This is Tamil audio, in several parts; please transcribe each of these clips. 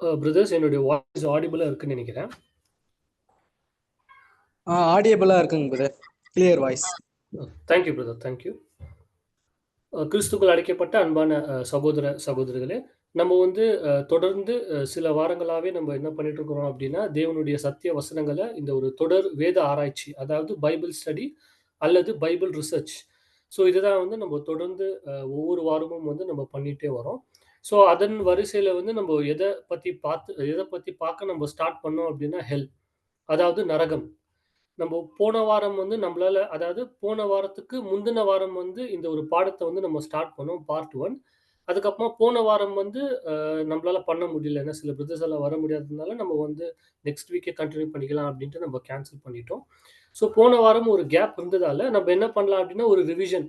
பிரதர்ஸ் என்னுடைய வாய்ஸ் ஆடிபிளா இருக்குன்னு நினைக்கிறேன். ஆடியபிளா இருக்குங்க brother. Clear voice. Thank you brother, thank you. கிறிஸ்துக்குள் அழைக்கப்பட்ட அன்பான சகோதர சகோதரிகளே, நம்ம வந்து தொடர்ந்து சில வாரங்களாவே நம்ம என்ன பண்ணிட்டு இருக்கிறோம் அப்படின்னா, தேவனுடைய சத்திய வசனங்களை இந்த ஒரு தொடர் வேத ஆராய்ச்சி, அதாவது பைபிள் ஸ்டடி அல்லது பைபிள் ரிசர்ச். ஸோ இதுதான் வந்து நம்ம தொடர்ந்து ஒவ்வொரு வாரமும் வந்து நம்ம பண்ணிட்டே வரோம். ஸோ அதன் வரிசையில வந்து நம்ம எதை பத்தி பார்க்க நம்ம ஸ்டார்ட் பண்ணோம் அப்படின்னா அதாவது நரகம். நம்ம போன வாரம் வந்து போன வாரத்துக்கு முந்தின வாரம் வந்து இந்த ஒரு பாடத்தை வந்து நம்ம ஸ்டார்ட் பண்ணோம், பார்ட் 1. அதுக்கப்புறமா போன வாரம் வந்து நம்மளால பண்ண முடியல. ஏன்னா சில பிரதர்ஸ் எல்லாம் வர முடியாததுனால நம்ம வந்து நெக்ஸ்ட் வீக்கே கண்டினியூ பண்ணிக்கலாம் அப்படின்ட்டு நம்ம கேன்சல் பண்ணிட்டோம். ஸோ போன வாரம் ஒரு கேப் இருந்ததால நம்ம என்ன பண்ணலாம் அப்படின்னா ஒரு ரிவிஷன்.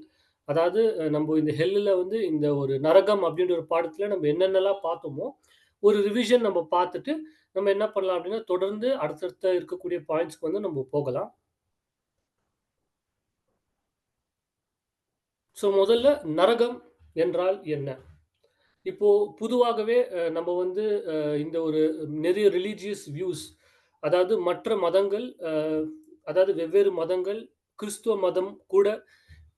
அதாவது நம்ம இந்த ஹெல்லில் வந்து இந்த ஒரு நரகம் அப்படின்ற ஒரு பாடத்துல நம்ம என்னென்னலாம் பார்த்தோமோ ஒரு ரிவிஷன் நம்ம பார்த்துட்டு நம்ம என்ன பண்ணலாம் அப்படின்னா தொடர்ந்து அடுத்தடுத்த இருக்கக்கூடிய பாயிண்ட்ஸ்க்கு வந்து நம்ம போகலாம். ஸோ முதல்ல நரகம் என்றால் என்ன? இப்போ பொதுவாகவே நம்ம வந்து இந்த ஒரு நிறைய ரிலீஜியஸ் வியூஸ், அதாவது மற்ற மதங்கள், அதாவது வெவ்வேறு மதங்கள், கிறிஸ்துவ மதம் கூட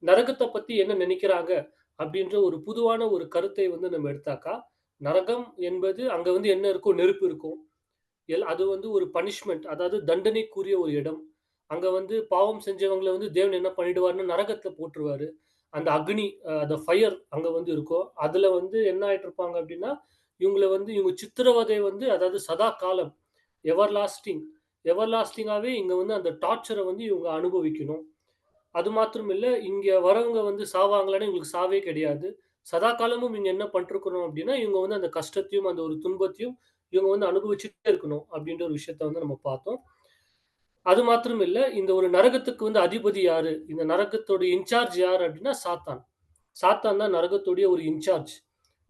நரகத்தை பத்தி என்ன நினைக்கிறாங்க அப்படின்ற ஒரு பொதுவான ஒரு கருத்தை வந்து நம்ம எடுத்தாக்கா, நரகம் என்பது அங்க வந்து என்ன இருக்கும்? நெருப்பு இருக்கும். அது வந்து ஒரு பனிஷ்மெண்ட், அதாவது தண்டனைக்குரிய ஒரு இடம். அங்க வந்து பாவம் செஞ்சவங்கள வந்து தேவன் என்ன பண்ணிடுவாருன்னா நரகத்துல போட்டுருவாரு. அந்த அக்னி, அந்த ஃபயர் அங்க வந்து இருக்கும். அதுல வந்து என்ன ஆயிட்டு இருப்பாங்க அப்படின்னா, இவங்க சித்திரவதை வந்து அதாவது சதா காலம், எவர்லாஸ்டிங் எவர்லாஸ்டிங்காவே இங்க வந்து அந்த டார்ச்சர வந்து இவங்க அனுபவிக்கணும். அது மாத்திரம் இல்ல, இங்க வரவங்க வந்து சாவாங்களான்னா இவங்களுக்கு சாவே கிடையாது. சதா காலமும் இங்க என்ன பண்ணிருக்கணும் அப்படின்னா, இவங்க வந்து அந்த கஷ்டத்தையும், அந்த ஒரு துன்பத்தையும் இவங்க வந்து அனுபவிச்சுட்டே இருக்கணும் அப்படின்ற ஒரு விஷயத்த வந்து நம்ம பார்த்தோம். அது மாத்திரம் இல்ல, இந்த ஒரு நரகத்துக்கு வந்து அதிபதி யாரு? இந்த நரகத்தோட இன்சார்ஜ் யாரு அப்படின்னா சாத்தான். சாத்தான் தான் நரகத்துடைய ஒரு இன்சார்ஜ்.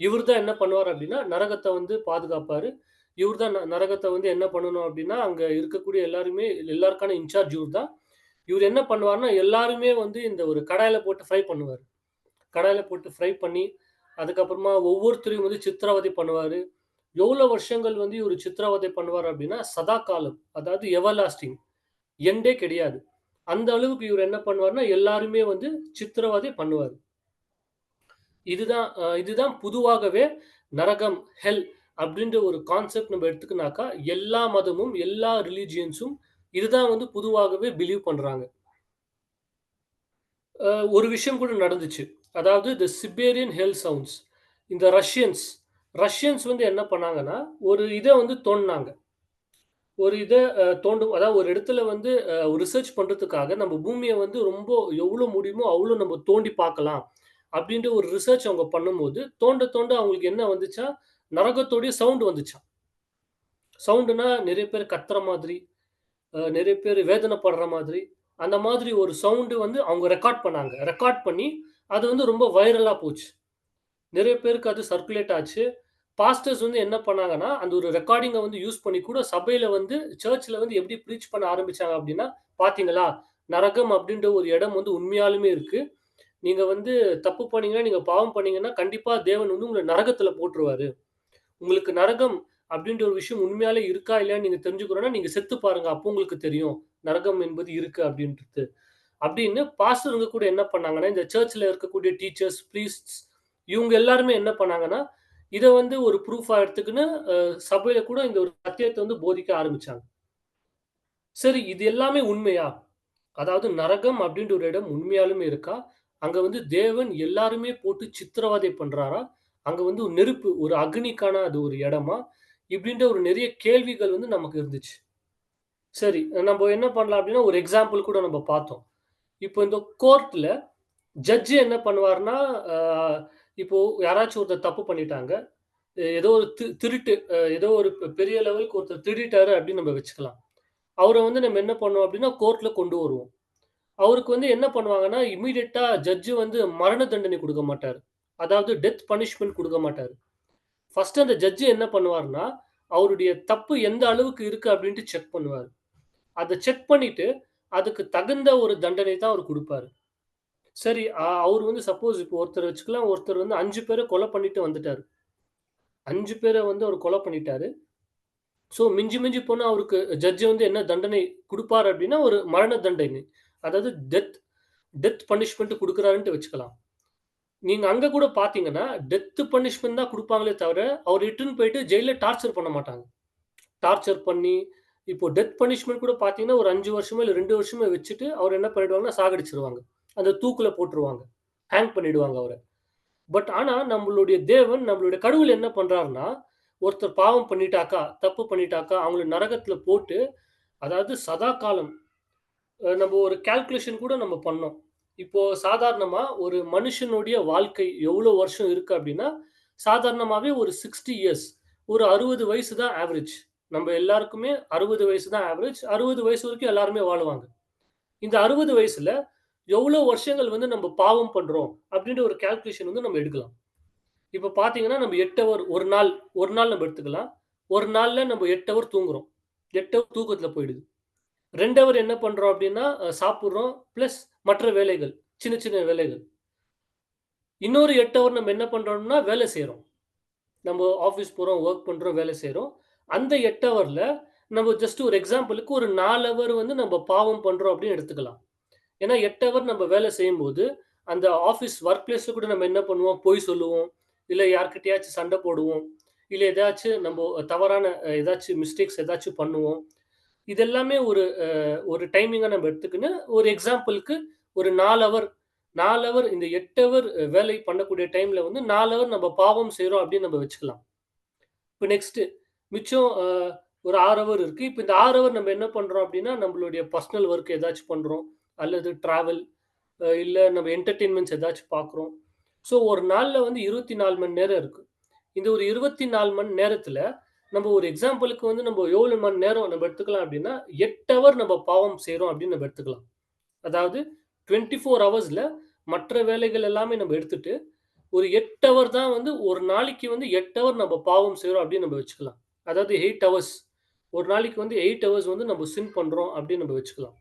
இவர் தான் என்ன பண்ணுவார் அப்படின்னா, நரகத்த வந்து பாதுகாப்பாரு. இவர் தான் நரகத்த வந்து என்ன பண்ணணும் அப்படின்னா, அங்க இருக்கக்கூடிய எல்லாருக்கான இன்சார்ஜ் இவர் தான். இவர் என்ன பண்ணுவாருன்னா, எல்லாருமே வந்து இந்த ஒரு கடாயில போட்டு ஃப்ரை பண்ணுவாரு. கடாயில போட்டு ஃப்ரை பண்ணி, அதுக்கப்புறமா ஒவ்வொருத்தரையும் வந்து சித்திரவதை பண்ணுவாரு. எவ்வளோ வருஷங்கள் வந்து இவரு சித்திரவதை பண்ணுவார் அப்படின்னா, சதா காலம். அதாவது எவர்லாஸ்டிங். எண்டே கிடையாது. அந்த அளவுக்கு இவரு என்ன பண்ணுவாருன்னா, எல்லாருமே வந்து சித்திரவதை பண்ணுவாரு. இதுதான் பொதுவாகவே நரகம், ஹெல் அப்படின்ற ஒரு கான்செப்ட் நம்ம எடுத்துக்கினாக்கா, எல்லா மதமும், எல்லா ரிலிஜியன்ஸும் இதுதான் வந்து பொதுவாகவே பிலீவ் பண்றாங்க. ஒரு விஷயம் கூட நடந்துச்சு. அதாவது தி சிபேரியன் ஹெல் சவுண்ட்ஸ். இந்த ரஷ்யன்ஸ் வந்து என்ன பண்ணாங்கன்னா, ஒரு இத வந்து தோண்டுனாங்க. ஒரு இத அதாவது ஒரு இடத்துல வந்து ரிசர்ச் பண்றதுக்காக நம்ம பூமிய வந்து ரொம்ப எவ்வளோ முடியுமோ அவ்வளோ நம்ம தோண்டி பார்க்கலாம். அப்படின்ற ஒரு ரிசர்ச் அவங்க பண்ணும்போது, தோண்ட தோண்ட அவங்களுக்கு என்ன வந்துச்சா, நரகத்தோடைய சவுண்ட் வந்துச்சாம். சவுண்டுன்னா நெறைய பேர் கத்துற மாதிரி, நெறைய பேர் வேதனைப்படுற மாதிரி, அந்த மாதிரி ஒரு சவுண்ட் வந்து அவங்க ரெக்கார்ட் பண்ணாங்க. ரெக்கார்ட் பண்ணி அது வந்து ரொம்ப வைரலா போச்சு. நெறைய பேருக்கு அது சர்க்குலேட் ஆச்சு. பாஸ்டர்ஸ் வந்து என்ன பண்ணாங்கன்னா, அந்த ஒரு ரெக்கார்டிங்க வந்து யூஸ் பண்ணி கூட சபையில வந்து சர்ச்ல வந்து எப்படி ப்ரீச் பண்ண ஆரம்பிச்சாங்க அப்டின்னா, "பாத்தீங்களா? நரகம் அப்டின்ற ஒரு இடம் வந்து உண்மையாலுமே இருக்கு. நீங்க வந்து தப்பு பண்ணீங்கன்னா, நீங்க பாவம் பண்ணீங்கன்னா, கண்டிப்பா தேவன் வந்து உங்கள நரகத்துல போட்டுருவாரு. உங்களுக்கு நரகம் அப்டின்ற ஒரு விஷயம் உண்மையாலே இருக்கா, இல்லையான்னு நீங்க தெரிஞ்சுக்கணும்னா, நீங்க செத்து பாருங்க. அப்போ உங்களுக்கு தெரியும். நரகம் என்பது இருக்கு அப்டின்றது." அப்படின்னு பாஸ்டருங்க கூட என்ன பண்ணாங்கன்னா, இந்த சர்ச்ல இருக்கக்கூடிய டீச்சர்ஸ், ப்ரீஸ்ட்ஸ் இவங்க எல்லாருமே என்ன பண்ணாங்கன்னா, இத வந்து ஒரு ப்ரூஃபா எடுத்துக்கின்னு சபையில கூட இந்த ஒரு சத்தியத்த வந்து போதிக்க ஆரம்பிச்சாங்க. சரி, இது எல்லாமே உண்மையா? அதாவது நரகம் அப்படின்ற ஒரு இடம் உண்மையாலுமே இருக்கா? அங்க வந்து தேவன் எல்லாருமே போட்டு சித்திரவதை பண்றாரா? அங்க வந்து ஒரு நெருப்பு, ஒரு அக்னிக்கான அது ஒரு இடமா? இப்படின்ற ஒரு நெறைய கேள்விகள் வந்து நமக்கு இருந்துச்சு. சரி, நம்ப என்ன பண்ணலாம் அப்படின்னா, ஒரு எக்ஸாம்பிள் கூட நம்ப பார்த்தோம். இப்போ இந்த கோர்ட்ல ஜட்ஜ் என்ன பண்ணுவாருன்னா, அ இப்போ யாராச்சும் ஒருத்தர் தப்பு பண்ணிட்டாங்க. ஏதோ ஒரு திருட்டு, ஏதோ ஒரு பெரிய லெவலுக்கு ஒருத்தர் திருடிட்டாரு அப்படின்னு நம்ம வச்சுக்கலாம். அவர வந்து நம்ம என்ன பண்ணுவோம் அப்படின்னா, கோர்ட்ல கொண்டு வருவோம். அவருக்கு வந்து என்ன பண்ணுவாங்கன்னா, இம்மீடியட்டா ஜட்ஜ் வந்து மரண தண்டனை குடுக்க மாட்டாரு. அதாவது டெத் பனிஷ்மென்ட் குடுக்க மாட்டாரு. ஃபர்ஸ்ட் அந்த ஜட்ஜ் என்ன பண்ணுவாருன்னா, அவருடைய தப்பு எந்த அளவுக்கு இருக்கு அப்படின்ட்டு செக் பண்ணுவாரு. அத செக் பண்ணிட்டு, அதுக்கு தகுந்த ஒரு தண்டனை தான் அவரு குடுப்பாரு. சரி, அவரு வந்து சப்போஸ் இப்போ ஒருத்தர் வச்சுக்கலாம். ஒருத்தர் வந்து 5 பேர கொலை பண்ணிட்டு வந்துட்டாரு. 5 பேர வந்து அவரு கொலை பண்ணிட்டாரு. ஸோ மிஞ்சி மிஞ்சி போனா அவருக்கு ஜட்ஜ் வந்து என்ன தண்டனை குடுப்பாரு அப்டின்னா, ஒரு மரண தண்டனை. அதாவது டெத் பனிஷ்மென்ட் குடுக்குறாருன்ட்டு வச்சுக்கலாம். நீங்க அங்க கூட பார்த்தீங்கன்னா, டெத் பனிஷ்மென்ட் தான் குடுப்பாங்களே தவிர, அவர இட்டுன்னு போயிட்டு ஜெயில்ல டார்ச்சர் பண்ண மாட்டாங்க. டார்ச்சர் பண்ணி, இப்போ டெத் பனிஷ்மென்ட் கூட பார்த்தீங்கன்னா, ஒரு 5 வருஷமோ இல்ல 2 வருஷமோ வச்சுட்டு, அவர என்ன பண்ணிடுவாங்கன்னா, சாகடிச்சுருவாங்க. அந்த தூக்குல போட்டுருவாங்க. ஹேங் பண்ணிடுவாங்க அவர. பட் ஆனா, நம்மளுடைய தேவன், நம்மளுடைய கடவுள் என்ன பண்றாருன்னா, ஒருத்தர் பாவம் பண்ணிட்டாக்கா, தப்பு பண்ணிட்டாக்கா, அவங்கள நரகத்துல போட்டு, அதாவது சதா காலம் நம்ம ஒரு கால்குலேஷன் கூட நம்ம பண்ணோம். இப்போ சாதாரணமா ஒரு மனுஷனுடைய வாழ்க்கை எவ்வளோ வருஷம் இருக்கு அப்டின்னா, சாதாரணமாவே ஒரு 60 இயர்ஸ். ஒரு 60 வயசு தான் ஆவரேஜ். நம்ம எல்லாருக்குமே 60 வயசு தான் ஆவரேஜ். 60 வயசு வரைக்கும் எல்லாருமே வாழுவாங்க. இந்த 60 வயசுல எவ்வளோ வருஷங்கள் வந்து நம்ம பாவம் பண்றோம் அப்டின்ற ஒரு கால்குலேஷன் வந்து நம்ம எடுக்கலாம். இப்ப பார்த்தீங்கன்னா, நம்ம 8 ஹவர் ஒரு நாள் நம்ம எடுத்துக்கலாம். ஒரு நாள்ல நம்ம 8 ஹவர் தூங்குறோம். 8 ஹவர் தூக்கத்துல போயிடுது. 2 ஹவர் என்ன பண்றோம் அப்டின்னா, சாப்பிடுறோம். பிளஸ் மற்ற வேலைகள். சின்ன சின்ன வேலைகள். இன்னொரு 8 ஹவர் நம்ம என்ன பண்றோம்னா, வேலை செய்றோம். நம்ம ஆஃபீஸ் போறோம், வொர்க் பண்றோம், வேலை செய்றோம். அந்த 8 ஹவர்ல நம்ம ஜஸ்ட் ஒரு எக்ஸாம்பிளுக்கு ஒரு 4 ஹவர் வந்து நம்ம பாவம் பண்றோம் அப்டின்னு எடுத்துக்கலாம். ஏன்னா 8 ஹவர் நம்ம வேலை செய்யும்போது, அந்த ஆஃபீஸ் வொர்க் பிளேஸ்ல கூட நம்ம என்ன பண்ணுவோம், பொய் சொல்லுவோம். இல்ல யார்கிட்டயாச்சும் சண்டை போடுவோம். இல்ல ஏதாச்சும் நம்போ தவறான ஏதாச்சும் மிஸ்டேக்ஸ் ஏதாச்சும் பண்ணுவோம். இது எல்லாமே ஒரு டைமிங்கா நம்ம எடுத்துக்கின்னு, ஒரு எக்ஸாம்பிள்க்கு ஒரு 4 ஹவர் இந்த 8 ஹவர் வேலை பண்ணக்கூடிய டைம்ல வந்து 4 ஹவர் நம்ம பாவம் செய்றோம் அப்படின்னு நம்ம வச்சுக்கலாம். இப்ப நெக்ஸ்ட்டு மிச்சம் ஒரு 6 ஹவர் இருக்கு. இப்ப இந்த 6 ஹவர் நம்ம என்ன பண்றோம் அப்படின்னா, நம்மளுடைய பர்சனல் ஒர்க் ஏதாச்சும் பண்றோம். அல்லது டிராவல் இல்ல நம்ம என்டர்டெயின்மென்ட்ஸ் ஏதாச்சும் பார்க்குறோம். ஸோ ஒரு நாள்ல வந்து 24 மணி நேரம் இருக்கு. இந்த ஒரு 24 மணி நேரத்துல, நம்ம ஒரு எக்ஸாம்பிளுக்கு வந்து நம்ம எவ்வளோ மணி நேரம் நம்ம எடுத்துக்கலாம் அப்டின்னா, 8 ஹவர் நம்ம பாவம் செய்றோம் அப்டின்னு நம்ம எடுத்துக்கலாம். அதாவது 24 ஹவர்ஸ்ல மற்ற வேலைகள் எல்லாமே நம்ம எடுத்துட்டு, ஒரு 8 ஹவர் தான் வந்து ஒரு நாளைக்கு வந்து 8 ஹவர் நம்ம பாவம் செய்றோம் அப்டின்னு நம்ம வச்சுக்கலாம். அதாவது 8 ஹவர்ஸ். ஒரு நாளைக்கு வந்து 8 ஹவர்ஸ் வந்து நம்ம சின் பண்றோம் அப்டின்னு நம்ம வச்சுக்கலாம்.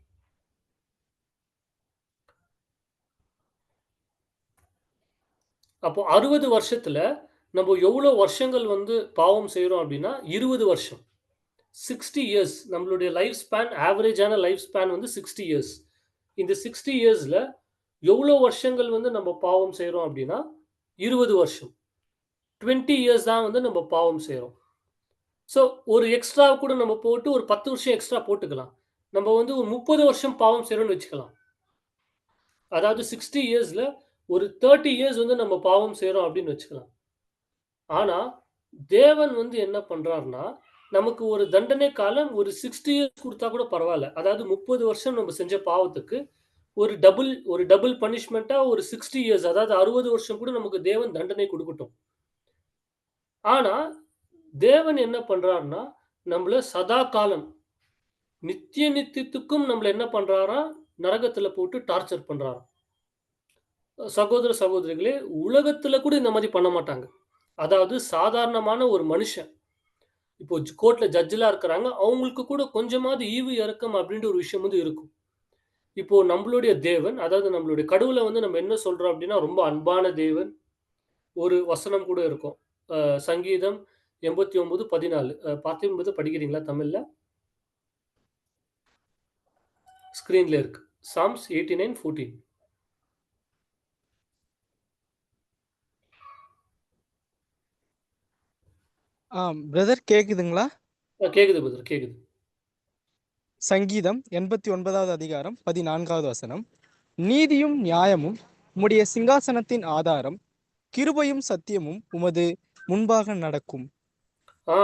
அப்போ 60 வருஷத்துல நம்ம எவ்வளோ வருஷங்கள் வந்து பாவம் செய்றோம் அப்டின்னா, 20 வருஷம். 60 இயர்ஸ் நம்மளுடைய லைஃப் ஸ்பேன் ஆவரேஜான லைஃப் ஸ்பேன் வந்து 60 இயர்ஸ். இந்த 60 இயர்ஸ்ல எவ்வளோ வருஷங்கள் வந்து நம்ம பாவம் செய்றோம் அப்டின்னா, 20 வருஷம். 20 இயர்ஸ் தான் வந்து நம்ம பாவம் செய்றோம். ஸோ ஒரு எக்ஸ்ட்ரா கூட நம்ம போட்டு ஒரு 10 வருஷம் எக்ஸ்ட்ரா போட்டுக்கலாம். நம்ம வந்து ஒரு 30 வருஷம் பாவம் செய்றோம்னு வச்சுக்கலாம். அதாவது 60 இயர்ஸ்ல ஒரு 30 இயர்ஸ் வந்து நம்ம பாவம் செய்றோம் அப்டின்னு வச்சுக்கலாம். ஆனா, தேவன் வந்து என்ன பண்றார்ன்னா, நமக்கு ஒரு தண்டனை காலம் ஒரு 60 இயர்ஸ் குடுத்தா கூட பரவால்ல. அதாவது 30 வருஷம் நம்ம செஞ்ச பாவத்துக்கு ஒரு டபுள் பனிஷ்மென்ட்டா ஒரு 60 இயர்ஸ் அதாவது 60 வருஷம் கூட நமக்கு தேவன் தண்டனை குடுக்கட்டும். ஆனா, தேவன் என்ன பண்றார்ன்னா, நம்மள சதா காலம் நித்திய நித்தியத்துக்கும் நம்மள என்ன பண்றாராம், நரகத்துல போட்டு டார்ச்சர் பண்றாராம். சகோதர, சகோதரிகளே, உலகத்துல கூட இந்த மாரி பண்ண மாட்டாங்க. அதாவது சாதாரணமான ஒரு மனுஷன் இப்போ கோர்ட்ல ஜட்ஜ்லாம் இருக்கிறாங்க. அவங்களுக்கு கூட கொஞ்சமாவது ஈவு இரக்கம் அப்படின்ற ஒரு விஷயம் வந்து இருக்கும். இப்போ நம்மளுடைய தேவன், அதாவது நம்மளுடைய கடவுள வந்து நம்ம என்ன சொல்றோம் அப்படின்னா, ரொம்ப அன்பான தேவன். ஒரு வசனம் கூட இருக்கும். சங்கீதம் 89:14 19 படிக்கிறீங்களா தமிழ்ல? ஸ்க்ரீன்ல இருக்கு. சாம்ஸ் 89:14. பிரதர் கேக்குதுங்களா? கேக்குது பிரதர் கேக்குது. சங்கீதம் 89வது அதிகாரம் 14வது வசனம். நீதியும் நியாயமும் உம்முடைய சிங்காசனத்தின் ஆதாரம், கிருபையும் சத்தியமும் உமது முன்பாக நடக்கும்.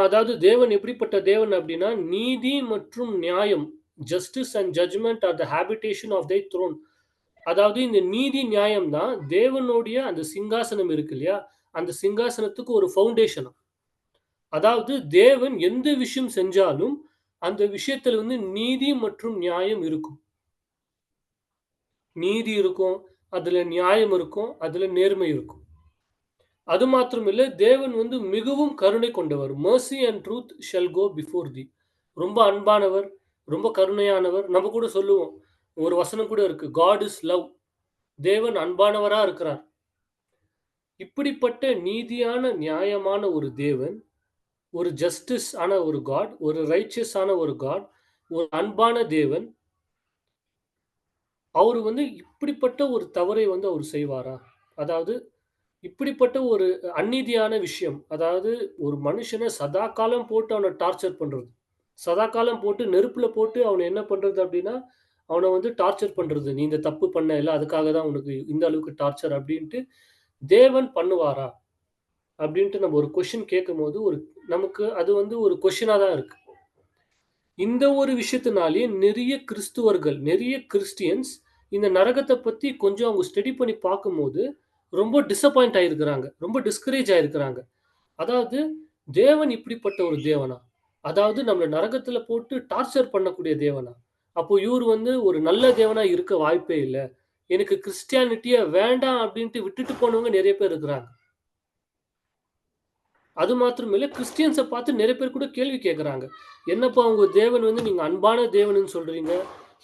அதாவது தேவன் எப்படிப்பட்ட தேவன் அப்படின்னா, நீதி மற்றும் நியாயம் justice and judgment are the habitation of thy throne. அதாவது இந்த நீதி நியாயம் தான் தேவனுடைய அந்த சிங்காசனம் இருக்கு இல்லையா? அந்த சிங்காசனத்துக்கு ஒரு ஃபவுண்டேஷன். அதாவது தேவன் எந்த விஷயம் செஞ்சாலும், அந்த விஷயத்துல வந்து நீதி மற்றும் நியாயம் இருக்கும். நீதி இருக்கும், அதுல நியாயம் இருக்கும், அதுல நேர்மை இருக்கும். அது மாத்திரம் இல்ல, தேவன் வந்து மிகவும் கருணை கொண்டவர். "Mercy and truth shall go before thee." ரொம்ப அன்பானவர், ரொம்ப கருணையானவர். நம்ம கூட சொல்லுவோம். ஒரு வசனம் கூட இருக்கு. "God is love." தேவன் அன்பானவரா இருக்கிறார். இப்படிப்பட்ட நீதியான, நியாயமான ஒரு தேவன், ஒரு ஜஸ்டிஸ் ஆன ஒரு காட், ஒரு ரைச்சியஸ் ஆன ஒரு காட், ஒரு அன்பான தேவன். அவரு வந்து இப்படிப்பட்ட ஒரு தவறை வந்து அவரு செய்வாரா? அதாவது இப்படிப்பட்ட ஒரு அநீதியான விஷயம். அதாவது ஒரு மனுஷன சதா காலம் போட்டு அவன டார்ச்சர் பண்றது. சதா காலம் போட்டு நெருப்புல போட்டு அவன என்ன பண்றது அப்டின்னா, அவன வந்து டார்ச்சர் பண்றது. "நீ இந்த தப்பு பண்ண இல்ல, அதுக்காக தான் உனக்கு இந்த அளவுக்கு டார்ச்சர்" அப்டின்ட்டு தேவன் பண்ணுவாரா? அப்டின்ட்டு நம்ம ஒரு கொஸ்டின் கேட்கும்போது, நமக்கு அது வந்து ஒரு கொஸ்டினா தான் இருக்கு. இந்த ஒரு விஷயத்தினாலேயே நெறைய கிறிஸ்துவர்கள், நெறைய கிறிஸ்டியன்ஸ் இந்த நரகத்த பத்தி கொஞ்சம் அவங்க ஸ்டடி பண்ணி பார்க்கும்போது, ரொம்ப டிசப்பாயிண்ட் ஆயிருக்கிறாங்க. ரொம்ப டிஸ்கரேஜ் ஆயிருக்கிறாங்க. அதாவது தேவன் இப்படிப்பட்ட ஒரு தேவனா? அதாவது நம்மள நரகத்துல போட்டு டார்ச்சர் பண்ணக்கூடிய தேவனா? அப்போ இவரு வந்து ஒரு நல்ல தேவனா இருக்க வாய்ப்பே இல்ல. எனக்கு கிறிஸ்டியானிட்டியே வேண்டாம் அப்டின்ட்டு விட்டுட்டு போனவங்க நெறைய பேர் இருக்கிறாங்க. அது மாத்திரம் இல்ல, கிறிஸ்டியன்ஸ பார்த்து நெறைய பேர் கூட கேள்வி கேட்கறாங்க. என்னப்பா உங்க தேவன் வந்து நீங்க அன்பான தேவன்னு சொல்றீங்க.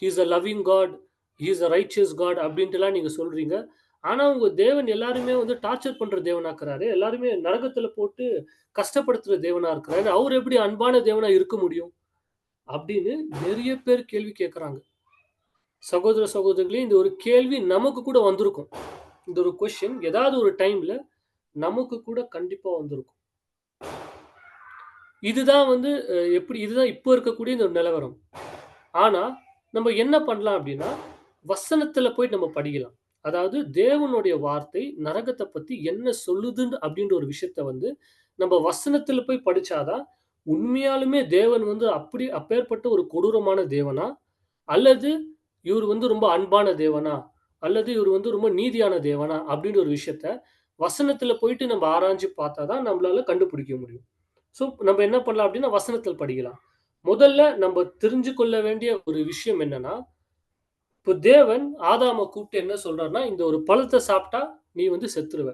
He is a loving God. He is a righteous God அப்டின்ட்டுலாம் நீங்க சொல்றீங்க. ஆனா உங்க தேவன் எல்லாருமே வந்து டார்ச்சர் பண்ற தேவனா இருக்கிறாரு. எல்லாருமே நரகத்துல போட்டு கஷ்டப்படுத்துற தேவனா இருக்கிறாரு. அவரு எப்படி அன்பான தேவனா இருக்க முடியும்? அப்படின்னு நெறைய பேர் கேள்வி கேட்கறாங்க. சகோதர, சகோதரிகளே இந்த ஒரு கேள்வி நமக்கு கூட வந்திருக்கும். இந்த ஒரு கொஸ்டின் ஏதாவது ஒரு டைம்ல நமக்கு கூட கண்டிப்பா வந்திருக்கும். இதுதான் வந்து இதுதான் இப்போ இருக்கக்கூடிய இந்த நிலவரம். ஆனா, நம்ம என்ன பண்ணலாம் அப்டின்னா, வசனத்துல போய் நம்ம படிக்கலாம். அதாவது தேவனுடைய வார்த்தை நரகத்த பத்தி என்ன சொல்லுதுன்னு அப்டின்ற ஒரு விஷயத்த வந்து, நம்ம வசனத்துல போய் படிச்சா தான், உண்மையாலுமே தேவன் வந்து அப்பேற்பட்ட ஒரு கொடூரமான தேவனா? அல்லது இவரு வந்து ரொம்ப அன்பான தேவனா? அல்லது இவரு வந்து ரொம்ப நீதியான தேவனா? அப்டின்ற ஒரு விஷயத்த வசனத்துல போயிட்டு நம்ம ஆராய்ஞ்சு பார்த்தா தான் நம்மளால கண்டுபிடிக்க முடியும். ஸோ, நம்ம என்ன பண்ணலாம் அப்டின்னா, வசனத்தில் படிக்கலாம். முதல்ல நம்ம தெரிஞ்சு கொள்ள வேண்டிய ஒரு விஷயம் என்னன்னா, இப்போ தேவன் ஆதாம கூப்ட்டு என்ன சொல்றார்ன்னா, "இந்த ஒரு பழத்த சாப்ட்டா நீ வந்து செத்துருவ.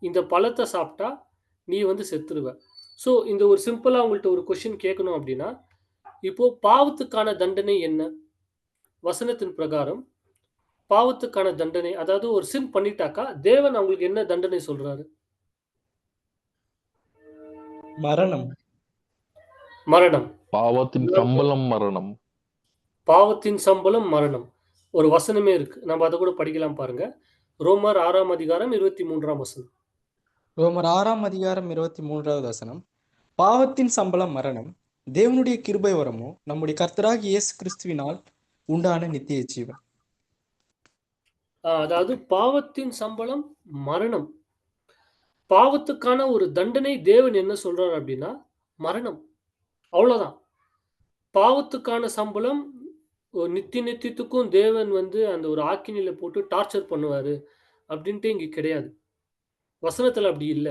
இந்த பழத்த சாப்ட்டா நீ வந்து செத்துருவ." ஸோ, இந்த ஒரு சிம்பிளா உங்கள்ட்ட ஒரு கொஸ்டின் கேட்கணும் அப்டின்னா, இப்போ பாவத்துக்கான தண்டனை என்ன? வசனத்தின் பிரகாரம் பாவத்துக்கான தண்டனை அதாவது ஒரு சின் பண்ணிட்டாக்கா, தேவன் அவங்களுக்கு என்ன தண்டனை சொல்றாரு? மரணம். மரணம். பாவத்தின் சம்பளம் மரணம். பாவத்தின் சம்பளம் மரணம். ஒரு வசனமே இருக்கு. நம்ம அத கூட படிக்கலாம் பாருங்க. ரோமர் 6ஆம் அதிகாரம் 23ஆம் வசனம். ரோமர் 6ஆம் அதிகாரம் 23வது வசனம். பாவத்தின் சம்பளம் மரணம். தேவனுடைய கிருபை வரமோ நம்முடைய கர்த்தராகிய இயேசு கிறிஸ்துவினால் உண்டான நித்திய ஜீவன். அதாவது பாவத்தின் சம்பளம் மரணம். பாவத்துக்கான ஒரு தண்டனை தேவன் என்ன சொல்றார் அப்டின்னா, மரணம். அவ்வளோதான். பாவத்துக்கான சம்பளம் நித்தியத்துக்கும் தேவன் வந்து அந்த ஒரு ஆக்கினையில போட்டு டார்ச்சர் பண்ணுவாரு. அப்டின்ட்டு இங்க கிடையாது. வசனத்துல அப்டி இல்ல.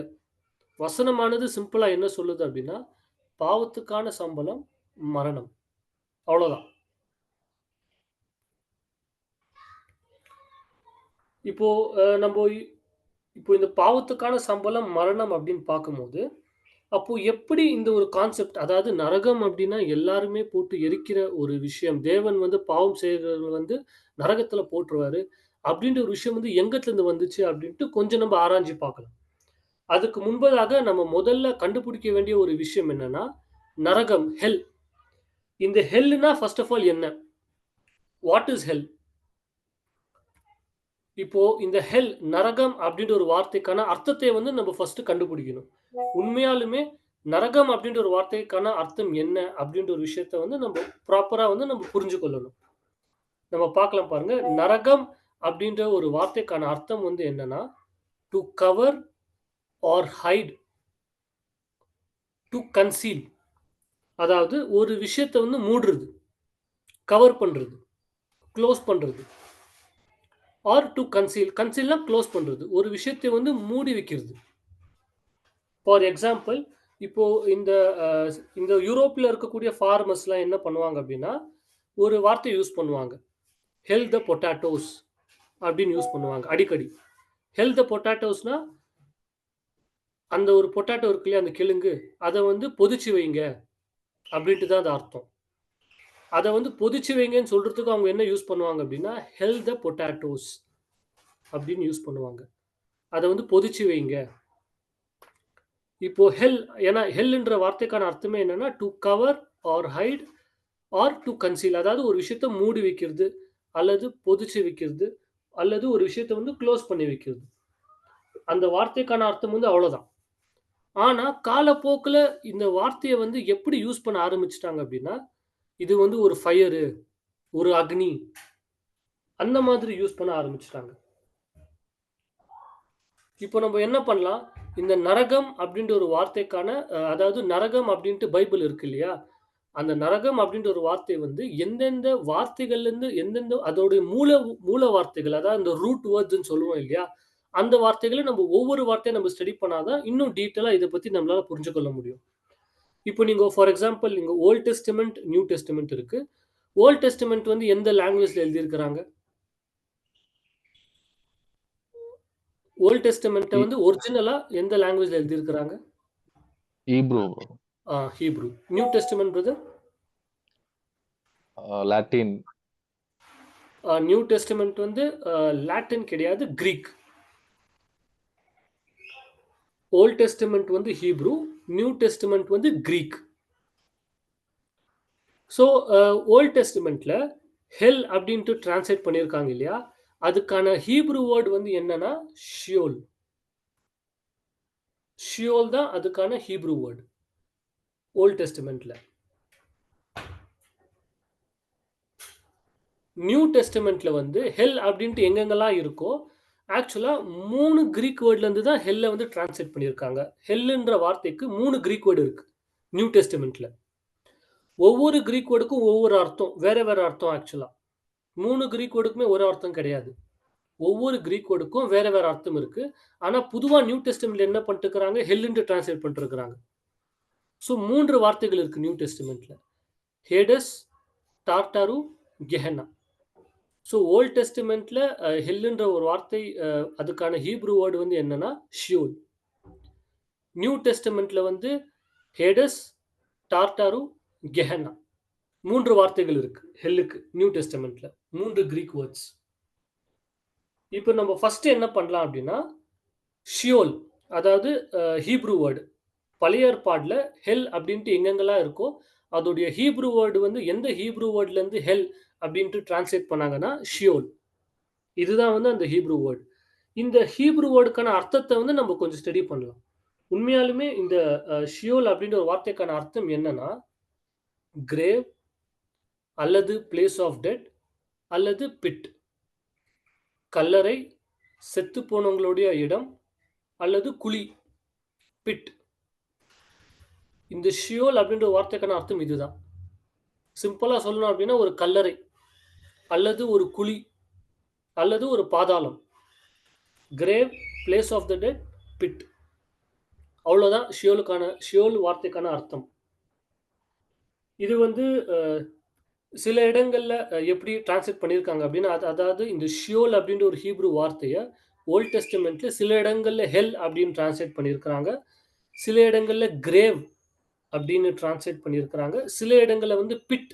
வசனமானது சிம்பிளா என்ன சொல்லுது அப்டின்னா, பாவத்துக்கான சம்பளம் மரணம். அவ்வளோதான். இப்போ நம்போ இப்போ இந்த பாவத்துக்கான சம்பளம் மரணம் அப்படின்னு பார்க்கும்போது, அப்போ எப்படி இந்த ஒரு கான்செப்ட் அதாவது நரகம் அப்படின்னா எல்லாருமே போட்டு எரிக்கிற ஒரு விஷயம். தேவன் வந்து பாவம் செய்றவங்கள வந்து நரகத்துல போட்டுருவாரு. அப்படின்ற ஒரு விஷயம் வந்து எங்கத்துலருந்து வந்துச்சு அப்படின்ட்டு கொஞ்சம் நம்ம ஆராய்ஞ்சு பார்க்கலாம். அதுக்கு முன்பதாக நம்ம முதல்ல கண்டுபிடிக்க வேண்டிய ஒரு விஷயம் என்னன்னா, நரகம், ஹெல். இந்த ஹெல்னா ஃபர்ஸ்ட் ஆஃப் ஆல் என்ன? What is hell? இப்போ இந்த ஹெல் நரகம் அப்படின்ற ஒரு வார்த்தைக்கான அர்த்தத்தை வந்து நம்ம ஃபர்ஸ்ட் கண்டுபிடிக்கணும். உண்மையாலுமே நரகம் அப்படின்ற ஒரு வார்த்தைக்கான அர்த்தம் என்ன அப்படின்ற ஒரு விஷயத்த வந்து நம்ம ப்ராப்பரா வந்து நம்ம புரிஞ்சு கொள்ளணும். நம்ம பார்க்கலாம் பாருங்க. நரகம் அப்படின்ற ஒரு வார்த்தைக்கான அர்த்தம் வந்து என்னன்னா, to cover or hide, to conceal. அதாவது ஒரு விஷயத்த வந்து மூடுறது, கவர் பண்றது, குளோஸ் பண்றது. Or to conceal. கன்சீல்னா குளோஸ் பண்றது. ஒரு விஷயத்தை வந்து மூடி வைக்கிறது. ஃபார் எக்ஸாம்பிள், இப்போ இந்த அ இந்த யூரோப்ல இருக்கக்கூடிய ஃபார்மர்ஸ்லாம் என்ன பண்ணுவாங்க அப்டின்னா, ஒரு வார்த்தை யூஸ் பண்ணுவாங்க. "ஹெல் த பொட்டேட்டோஸ்" அப்டின்னு யூஸ் பண்ணுவாங்க அடிக்கடி. "ஹெல் த பொட்டேட்டோஸ்னா" அந்த ஒரு பொட்டேட்டோ இருக்கு இல்லையா, அந்த கிழங்கு, அத வந்து பொதிச்சு வைங்க அப்டின்ட்டு தான் அது அர்த்தம். அத வந்து பொதிச்சு வைங்கன்னு சொல்றதுக்கு அவங்க என்ன யூஸ் பண்ணுவாங்க அப்டின்னா, "ஹெல் த பொட்டேட்டோஸ்" அப்டின்னு யூஸ் பண்ணுவாங்க. அத வந்து பொதிச்சு வைங்க. இப்போ ஹெல், ஏன்னா ஹெல்ன்ற வார்த்தைக்கான அர்த்தமே என்னன்னா to cover or hide or to conceal. அதாவது ஒரு விஷயத்த மூடி வைக்கிறது, அல்லது பொதிச்சு வைக்கிறது, அல்லது ஒரு விஷயத்த வந்து க்ளோஸ் பண்ணி வைக்கிறது. அந்த வார்த்தைக்கான அர்த்தம் வந்து அவ்வளோதான். ஆனா காலப்போக்குல இந்த வார்த்தைய வந்து எப்படி யூஸ் பண்ண ஆரம்பிச்சுட்டாங்க அப்படின்னா, இது வந்து ஒரு ஃபயரு, ஒரு அக்னி, அந்த மாதிரி யூஸ் பண்ண ஆரம்பிச்சுட்டாங்க. இப்போ நம்ம என்ன பண்ணலாம், இந்த நரகம் அப்படின்ற ஒரு வார்த்தைக்கான அதாவது நரகம் அப்படின்ட்டு பைபிள் இருக்கு இல்லையா? அந்த நரகம் அப்படின்ற ஒரு வார்த்தை வந்து எந்தெந்த வார்த்தைகள்லேருந்து எந்தெந்த அதோடைய மூல வார்த்தைகள், அதாவது இந்த ரூட் வேர்ட்ஸ்ன்னு சொல்லுவோம் இல்லையா? அந்த வார்த்தைகள நம்ம ஒவ்வொரு வார்த்தையா நம்ம ஸ்டடி பண்ணா தான் இன்னும் டீட்டெயிலா இத பத்தி நம்மளால புரிஞ்சு கொள்ள முடியும். இப்போ நீங்க ஃபார் எக்ஸாம்பிள் நீங்க ஓல்ட் டெஸ்டமென்ட், நியூ டெஸ்டமென்ட் இருக்கு. ஓல்ட் டெஸ்டமென்ட் வந்து எந்த லாங்குவேஜ்ல எழுதியிருக்கிறாங்க? ஓல்ட் டெஸ்டமென்ட்ட இ- வந்து ஒரிஜினலா எந்த லாங்குவேஜ்ல எழுதியிருக்கிறாங்க? Hebrew, Hebrew. New testament brother? Latin, new testament வந்து லாட்டின் கிடையாது, கிரீக். ஓல்ட் டெஸ்டமென்ட் வந்து ஹீப்ரு, நியூ டெஸ்டமென்ட் வந்து கிரீக். ஸோ ஓல்ட் டெஸ்டமென்ட்ல ஹெல் அப்படின்ட்டு டிரான்ஸ்லேட் பண்ணியிருக்காங்க இல்லையா? அதுக்கான ஹீப்ரு வேர்ட் வந்து என்னன்னா ஷியோல். ஷியோல் தான் அதுக்கான ஹீப்ரு வேர்ட் ஓல்ட் டெஸ்டமென்ட்ல. நியூ டெஸ்டமென்ட்ல வந்து ஹெல் அப்படின்ட்டு எங்கெங்கெல்லாம் இருக்கோ, ஆக்சுவலா 3 கிரீக் வேர்ட்ல இருந்து தான் ஹெல்ல வந்து டிரான்ஸ்லேட் பண்ணியிருக்காங்க. ஹெல்லுன்ற வார்த்தைக்கு 3 கிரீக் வேர்ட் இருக்கு நியூ டெஸ்டமென்ட்ல. ஒவ்வொரு கிரீக் வேர்டுக்கும் ஒவ்வொரு அர்த்தம். வேற வேற அர்த்தம் ஆக்சுவலா. 3 கிரீக் வேர்டுக்குமே ஒரு அர்த்தம் கிடையாது. ஒவ்வொரு கிரீக் வேர்டுக்கும் வேற வேற அர்த்தம் இருக்கு. ஆனா பொதுவா நியூ டெஸ்டமென்ட்ல என்ன பண்ணிட்டுருக்காங்க, ஹெல்லுன்ட்டு டிரான்ஸ்லேட் பண்ணிட்டுருக்காங்க. ஸோ 3 வார்த்தைகள் இருக்கு நியூ டெஸ்டமென்ட்ல. ஹேடஸ், டார்டாரு, கெஹென்னா. ஸோ ஓல்ட் டெஸ்டமென்ட்ல ஹெல்லுன்ற ஒரு வார்த்தை, அதுக்கான ஹீப்ரு வேர்டு வந்து என்னன்னா ஷியோல். நியூ டெஸ்டமென்ட்ல வந்து ஹேடஸ், டார்டாரு, கெஹென்னா. 3 வார்த்தைகள் இருக்கு ஹெல்லுக்கு நியூ டெஸ்டமென்ட்ல. 3 கிரீக் வேர்ட்ஸ். இப்போ நம்ம ஃபர்ஸ்ட் என்ன பண்ணலாம் அப்படின்னா, ஷியோல் அதாவது ஹீப்ரு வேர்டு. பழைய ஏற்பாடுல ஹெல் அப்படின்ட்டு எங்கெங்கெல்லாம் இருக்கோ, அதோடைய ஹீப்ரு வேர்டு வந்து எந்த ஹீப்ரு வேர்ட்லேருந்து ஹெல் அப்படின்ட்டு டிரான்ஸ்லேட் பண்ணாங்கன்னா ஷியோல். இதுதான் வந்து அந்த ஹீப்ரு வேர்ட். இந்த ஹீப்ரு வேர்டுக்கான அர்த்தத்தை வந்து நம்ம கொஞ்சம் ஸ்டடி பண்ணலாம். உண்மையாலுமே இந்த ஷியோல் அப்படின்ற ஒரு வார்த்தைக்கான அர்த்தம் என்னன்னா, கிரேவ் அல்லது பிளேஸ் ஆஃப் டெட் அல்லது பிட். கல்லறை, செத்து போனவங்களுடைய இடம் அல்லது குழி, பிட். இந்த ஷியோல் அப்படின்ற வார்த்தைக்கான அர்த்தம் இதுதான். சிம்பிளா சொல்லணும் அப்படின்னா ஒரு கல்லறை அல்லது ஒரு குழி அல்லது ஒரு பாதாளம். Grave, place of the dead, pit. அவ்வளோதான் ஷியோல் வார்த்தைக்கான அர்த்தம். இது வந்து சில இடங்கள்ல எப்படி டிரான்ஸ்லேட் பண்ணியிருக்காங்க அப்படின்னா, அதாவது இந்த ஷியோல் அப்படின்ற ஒரு ஹீப்ரு வார்த்தையை ஓல்ட் டெஸ்டமெண்ட்ல சில இடங்கள்ல ஹெல் அப்படின்னு டிரான்ஸ்லேட் பண்ணியிருக்கிறாங்க. சில இடங்கள்ல கிரேவ் அப்படின்னு டிரான்ஸ்லேட் பண்ணியிருக்கிறாங்க. சில இடங்கள்ல வந்து பிட்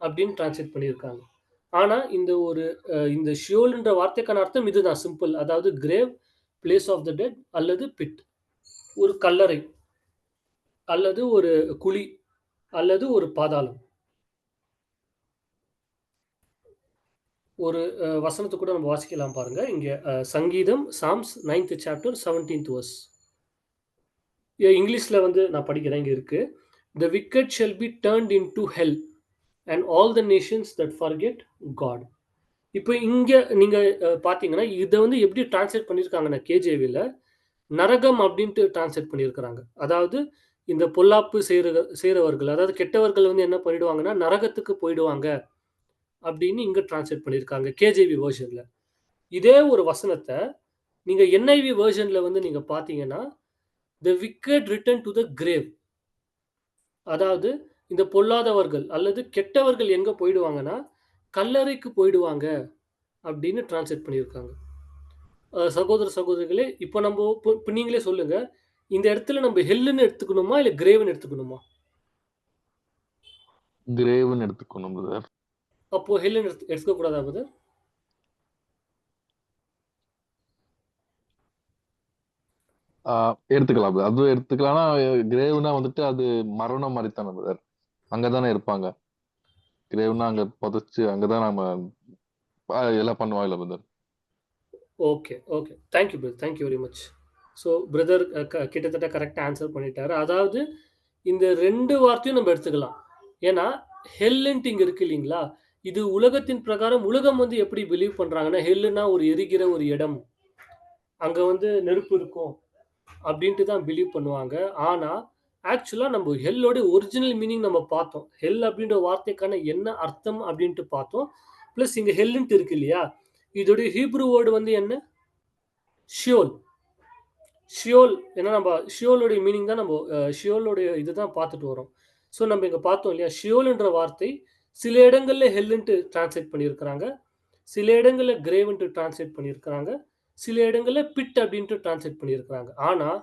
அப்படின்னு டிரான்ஸ்லேட் பண்ணியிருக்காங்க. ஆனா இந்த ஷியோல்ன்ற வார்த்தைக்கான அர்த்தம் இதுதான், சிம்பிள். அதாவது grave, place of the dead அல்லது பிட். ஒரு கல்லறை அல்லது ஒரு குழி அல்லது ஒரு பாதாளம். ஒரு வசனத்தை கூட நம்ம வாசிக்கலாம் பாருங்க. இங்க சங்கீதம் Sam's 9th chapter 17th verse. இங்கிலீஷ்ல வந்து நான் படிக்கிறேன், இங்க இருக்கு. The wicked shall be turned into hell and all the nations that forget God. இப்போ இங்க நீங்க பாத்தீங்கன்னா இதை வந்து எப்படி டிரான்ஸ்லேட் பண்ணியிருக்காங்கன்னா கேஜேவில நரகம் அப்படின்ட்டு டிரான்ஸ்லேட் பண்ணியிருக்கிறாங்க. அதாவது இந்த பொல்லாப்பு செய்கிறவர்கள், அதாவது கெட்டவர்கள் வந்து என்ன பண்ணிடுவாங்கன்னா நரகத்துக்கு போயிடுவாங்க அப்படின்னு இங்க டிரான்ஸ்லேட் பண்ணியிருக்காங்க கேஜேவி வெர்ஷன்ல. இதே ஒரு வசனத்தை நீங்க என்ஐவி வெர்ஷன்ல வந்து நீங்க பாத்தீங்கன்னா the wicked return to the grave. அதாவது இந்த பொல்லாதவர்கள் அல்லது கெட்டவர்கள் எங்க போயிடுவாங்கன்னா கல்லறைக்கு போயிடுவாங்க அப்படின்னு டிரான்ஸ்லேட் பண்ணியிருக்காங்க. சகோதர சகோதரிகளே, இப்போ நம்ம இப்போ நீங்களே சொல்லுங்க, இந்த இடத்துல நம்ம ஹெல்லுன்னு எடுத்துக்கணுமா இல்ல கிரேவ்னு எடுத்துக்கணுமா? கிரேவ்னு எடுத்துக்கணும் பிரதர். அப்போ ஹெல்லுன்னு எடுத்துக்க கூடாதா பிரதர்? எடுத்துக்கலாம் brother. அதுவும் எடுத்துக்கலாம். ஆனா கிரேவ்னா வந்துட்டு அது மரணம் மாதிரி தானே பிரதர், அங்கதானே இருப்பாங்க. கிரேவ்னா அங்க புதைச்சு அங்கதான் நம்ம எல்லாம் பண்ணுவாங்க இல்ல brother. Okay okay, thank you brother, thank you very much. So brother கிட்டத்தட்ட கரெக்டாக ஆன்சர் பண்ணிட்டாரு. அதாவது இந்த ரெண்டு வார்த்தையும் நம்ம எடுத்துக்கலாம். ஏன்னா ஹெல்லுன்ட்டு இங்கே இருக்கு இல்லைங்களா, இது உலகத்தின் பிரகாரம் உலகம் வந்து எப்படி பிலீவ் பண்ணுறாங்கன்னா, ஹெல்லுனா ஒரு எரிகிற ஒரு இடம், அங்கே வந்து நெருப்பு இருக்கும் அப்படின்ட்டு தான் பிலீவ் பண்ணுவாங்க. ஆனால் ஆக்சுவலாக நம்ம ஹெல்லோட ஒரிஜினல் மீனிங் நம்ம பார்த்தோம். ஹெல் அப்படின்ற வார்த்தைக்கான என்ன அர்த்தம் அப்படின்ட்டு பார்த்தோம். ப்ளஸ் இங்கே ஹெல்லுன்ட்டு இருக்கு இல்லையா, இதோடைய ஹீப்ரு வேர்டு வந்து என்ன, ஷியோல். ஷியோல் ஏன்னா நம்ம ஷியோலோடைய மீனிங் தான் நம்ம ஷியோலோடைய இதுதான் பார்த்துட்டு வரோம். ஸோ நம்ம இங்கே பார்த்தோம் இல்லையா, ஷியோல்ன்ற வார்த்தை சில இடங்களில் ஹெல்லுன்ட்டு டிரான்ஸ்லேட் பண்ணியிருக்கிறாங்க, சில இடங்களில் கிரேவ்ன்ட்டு டிரான்ஸ்லேட் பண்ணியிருக்கிறாங்க, சில இடங்களில் பிட் அப்படின்ட்டு டிரான்ஸ்லேட் பண்ணியிருக்கிறாங்க. ஆனால்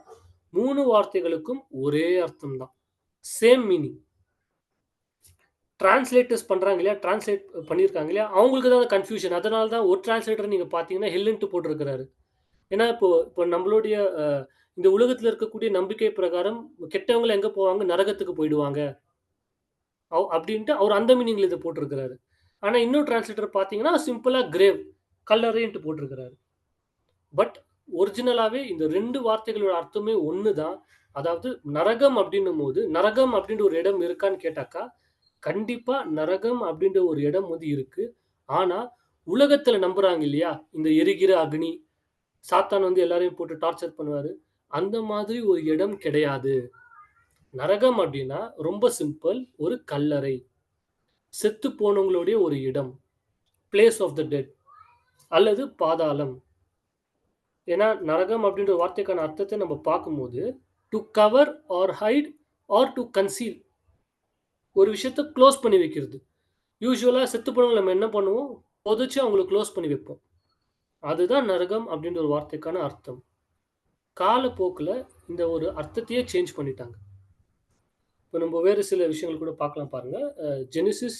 3 வார்த்தைகளுக்கும் ஒரே அர்த்தம் தான், சேம் மீனிங். டிரான்ஸ்லேட்டர்ஸ் பண்ணுறாங்க இல்லையா, டிரான்ஸ்லேட் பண்ணியிருக்காங்க இல்லையா, அவங்களுக்கு தான் கன்ஃபியூஷன். அதனால தான் ஒரு டிரான்ஸ்லேட்டர் நீங்கள் பார்த்தீங்கன்னா ஹெல்லுன்ட்டு போட்டிருக்கிறாரு. ஏன்னா இப்போ நம்மளுடைய இந்த உலகத்தில் இருக்கக்கூடிய நம்பிக்கை பிரகாரம் கெட்டவங்க எங்கே போவாங்க, நரகத்துக்கு போயிடுவாங்க அப்படின்ட்டு அவர் அந்த மீனிங்ல இதை போட்டிருக்கிறாரு. ஆனால் இன்னொரு டிரான்ஸ்லேட்டர் பார்த்தீங்கன்னா சிம்பிளாக கிரேவ், கல்லறைன்ட்டு போட்டிருக்கிறாரு. பட் ஒரிஜினலாகவே இந்த 2 வார்த்தைகளோட அர்த்தமே ஒன்று தான். அதாவது நரகம் அப்படின்னும் போது, நரகம் அப்படின்ற ஒரு இடம் இருக்கான்னு கேட்டாக்கா, கண்டிப்பா நரகம் அப்படின்ற ஒரு இடம் வந்து இருக்கு. ஆனா உலகத்துல நம்புறாங்க இல்லையா, இந்த எரிகிற அக்னி, சாத்தான் வந்து எல்லாரையும் போட்டு டார்ச்சர் பண்ணுவாரு, அந்த மாதிரி ஒரு இடம் கிடையாது. நரகம் அப்படின்னா ரொம்ப சிம்பிள், ஒரு கல்லறை, செத்து போனவங்களுடைய ஒரு இடம், பிளேஸ் ஆஃப் த டெட், அல்லது பாதாளம். ஏன்னா நரகம் அப்படின்ற வார்த்தைக்கான அர்த்தத்தை நம்ம பார்க்கும்போது, to cover or hide or to conceal, ஒரு விஷயத்தை க்ளோஸ் பண்ணி வைக்கிறது. யூஸ்வலாக செத்து போனவங்க நம்ம என்ன பண்ணுவோம், புதைச்சு அவங்களை க்ளோஸ் பண்ணி வைப்போம். அதுதான் நரகம் அப்படின்ற ஒரு வார்த்தைக்கான அர்த்தம். காலப்போக்கில் இந்த ஒரு அர்த்தத்தையே சேஞ்ச் பண்ணிட்டாங்க. இப்போ நம்ம வேறு சில விஷயங்கள் கூட பார்க்கலாம் பாருங்க. Genesis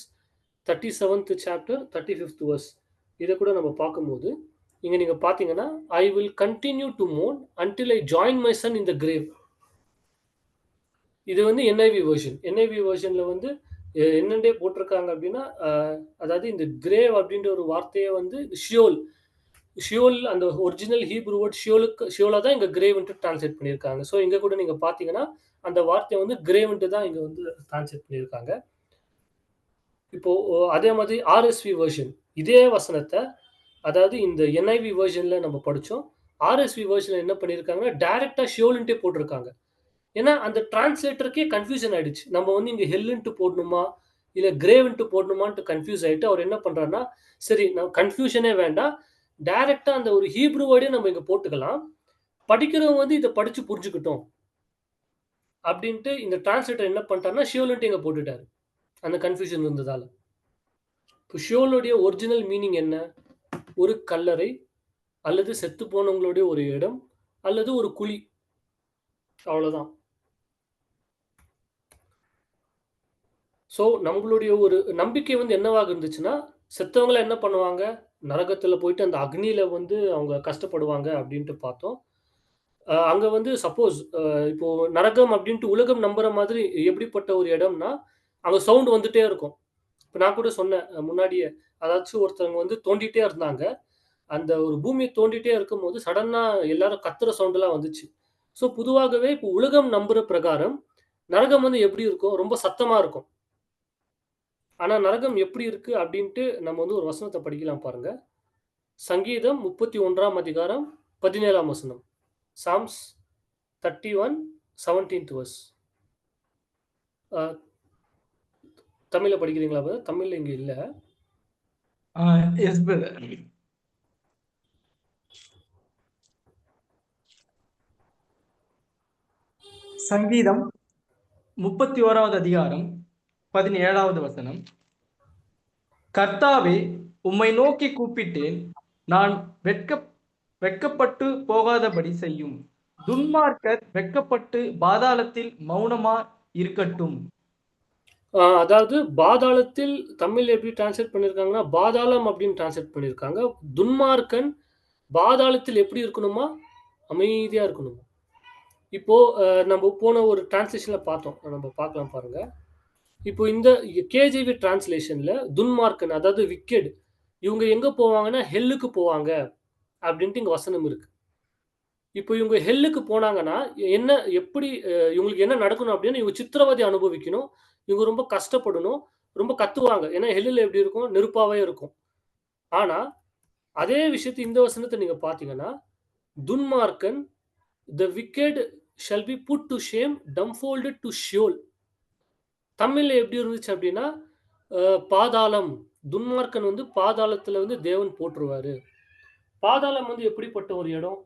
37th chapter 35th verse, இதை கூட நம்ம பார்க்கும்போது இங்கே நீங்கள் பார்த்தீங்கன்னா, I will continue to mourn until I join my son in the grave. இது வந்து என்ஐவி வெர்ஷன். என்ஐவி வெர்ஷனில் வந்து என்னென்னே போட்டிருக்காங்க அப்படின்னா, அதாவது இந்த கிரேவ் அப்படின்ற ஒரு வார்த்தையை வந்து ஷியோல், ஷியோல் அந்த ஒரிஜினல் ஹீப்ரு வேர்ட் ஷியோலா தான் இங்கே கிரேவ்ன்ட்டு டிரான்ஸ்லேட் பண்ணியிருக்காங்க. ஸோ இங்கே கூட நீங்கள் பார்த்தீங்கன்னா அந்த வார்த்தையை வந்து கிரேவ்ன்ட்டு தான் இங்கே வந்து டிரான்ஸ்லேட் பண்ணியிருக்காங்க. இப்போ அதே மாதிரி ஆர்எஸ்வி வெர்ஷன் இதே வசனத்தை, அதாவது இந்த என்ஐவி வெர்ஷனில் நம்ம படித்தோம், ஆர்எஸ்வி வெர்ஷனில் என்ன பண்ணியிருக்காங்கன்னா டைரெக்டாக ஷியோல்ன்ட்டே போட்டிருக்காங்க. ஏன்னா அந்த டிரான்ஸ்லேட்டருக்கே கன்ஃபியூஷன் ஆயிடுச்சு, நம்ம வந்து இங்கே ஹெல்லுன்ட்டு போடணுமா இல்லை கிரேவ்ன்ட்டு போடணுமான்ட்டு கன்ஃபியூஸ் ஆகிட்டு அவர் என்ன பண்ணுறாருன்னா, சரி நம்ம கன்ஃபியூஷனே வேண்டாம், டைரெக்டாக அந்த ஒரு ஹீப்ரு வேர்டே நம்ம இங்கே போட்டுக்கலாம், படிக்கிறவங்க வந்து இதை படித்து புரிஞ்சுக்கிட்டோம் அப்படின்ட்டு இந்த டிரான்ஸ்லேட்டர் என்ன பண்ணிட்டாருன்னா ஷியோல்ன்ட்டு இங்கே போட்டுட்டாரு, அந்த கன்ஃபியூஷன் இருந்ததால். இப்போ ஷியோலுடைய ஒரிஜினல் மீனிங் என்ன, ஒரு கல்லறை அல்லது செத்து போனவங்களுடைய ஒரு இடம் அல்லது ஒரு குழி, அவ்வளோதான். ஸோ நம்மளுடைய ஒரு நம்பிக்கை வந்து என்னவாக இருந்துச்சுன்னா, செத்தவங்களை என்ன பண்ணுவாங்க, நரகத்தில் போயிட்டு அந்த அக்னியில் வந்து அவங்க கஷ்டப்படுவாங்க அப்படின்ட்டு பார்த்தோம். அங்கே வந்து சப்போஸ் இப்போ நரகம் அப்படின்ட்டு உலகம் நம்புற மாதிரி எப்படிப்பட்ட ஒரு இடம்னா, அங்கே சவுண்ட் வந்துட்டே இருக்கும். இப்போ நான் கூட சொன்னேன் முன்னாடியே, அதாச்சும் ஒருத்தவங்க வந்து தோண்டிகிட்டே இருந்தாங்க, அந்த ஒரு பூமியை தோண்டிகிட்டே இருக்கும்போது சடனாக எல்லாரும் கத்துற சவுண்டெல்லாம் வந்துச்சு. ஸோ பொதுவாகவே இப்போ உலகம் நம்புகிற பிரகாரம் நரகம் வந்து எப்படி இருக்கும், ரொம்ப சத்தமாக இருக்கும். ஆனால் நரகம் எப்படி இருக்கு அப்படின்ட்டு நம்ம வந்து ஒரு வசனத்தை படிக்கலாம் பாருங்க. சங்கீதம் 31ஆம் அதிகாரம் 17ஆம் வசனம். Psalms 31:17 verse. தமிழில் படிக்கிறீங்களா brother? தமிழில் இங்கே இல்லை. Yes brother. சங்கீதம் 31வது அதிகாரம் 17வது வசனம். கர்த்தாவே, உம்மை நோக்கி கூப்பிட்டேன், நான் வெட்கப்பட்டு போகாதபடி செய்யும். துன்மார்க்கர் வெட்கப்பட்டு பாதாளத்தில் மௌனமா இருக்கட்டும். அதாவது பாதாளத்தில் தமிழ் எப்படி டிரான்ஸ்லேட் பண்ணியிருக்காங்கன்னா பாதாளம் அப்படின்னு டிரான்ஸ்லேட் பண்ணியிருக்காங்க. துன்மார்க்கன் பாதாளத்தில் எப்படி இருக்கணுமா, அமைதியா இருக்கணுமா. இப்போ நம்ம போன ஒரு டிரான்ஸ்லேஷன்ல பார்த்தோம். நம்ம பார்க்கலாம் பாருங்க. இப்போ இந்த கேஜேவி டிரான்ஸ்லேஷன்ல துன்மார்க்கன் அதாவது விக்கெட் இவங்க எங்க போவாங்கன்னா ஹெல்லுக்கு போவாங்க அப்படின்ட்டு இங்க வசனம் இருக்கு. இப்போ இவங்க ஹெல்லுக்கு போனாங்கன்னா என்ன எப்படி இவங்களுக்கு என்ன நடக்கணும் அப்படின்னா இவங்க சித்திரவதை அனுபவிக்கணும். இவங்க ரொம்ப கஷ்டப்படணும். ரொம்ப கத்துவாங்க. ஏன்னா ஹெல்லுல எப்படி இருக்கும்? நெருப்பாவே இருக்கும். ஆனா அதே விஷயத்த இந்த வசனத்த நீங்க பார்த்தீங்கன்னா, துன்மார்க்கன் the wicked shall be put to shame dumbfounded to Sheol. தமிழ்ல எப்படி இருந்துச்சு அப்படின்னா, அ பாதாளம். துன்மார்க்கன் வந்து பாதாளத்துல வந்து தேவன் போட்டுருவாரு. பாதாளம் வந்து எப்படிப்பட்ட ஒரு இடம்?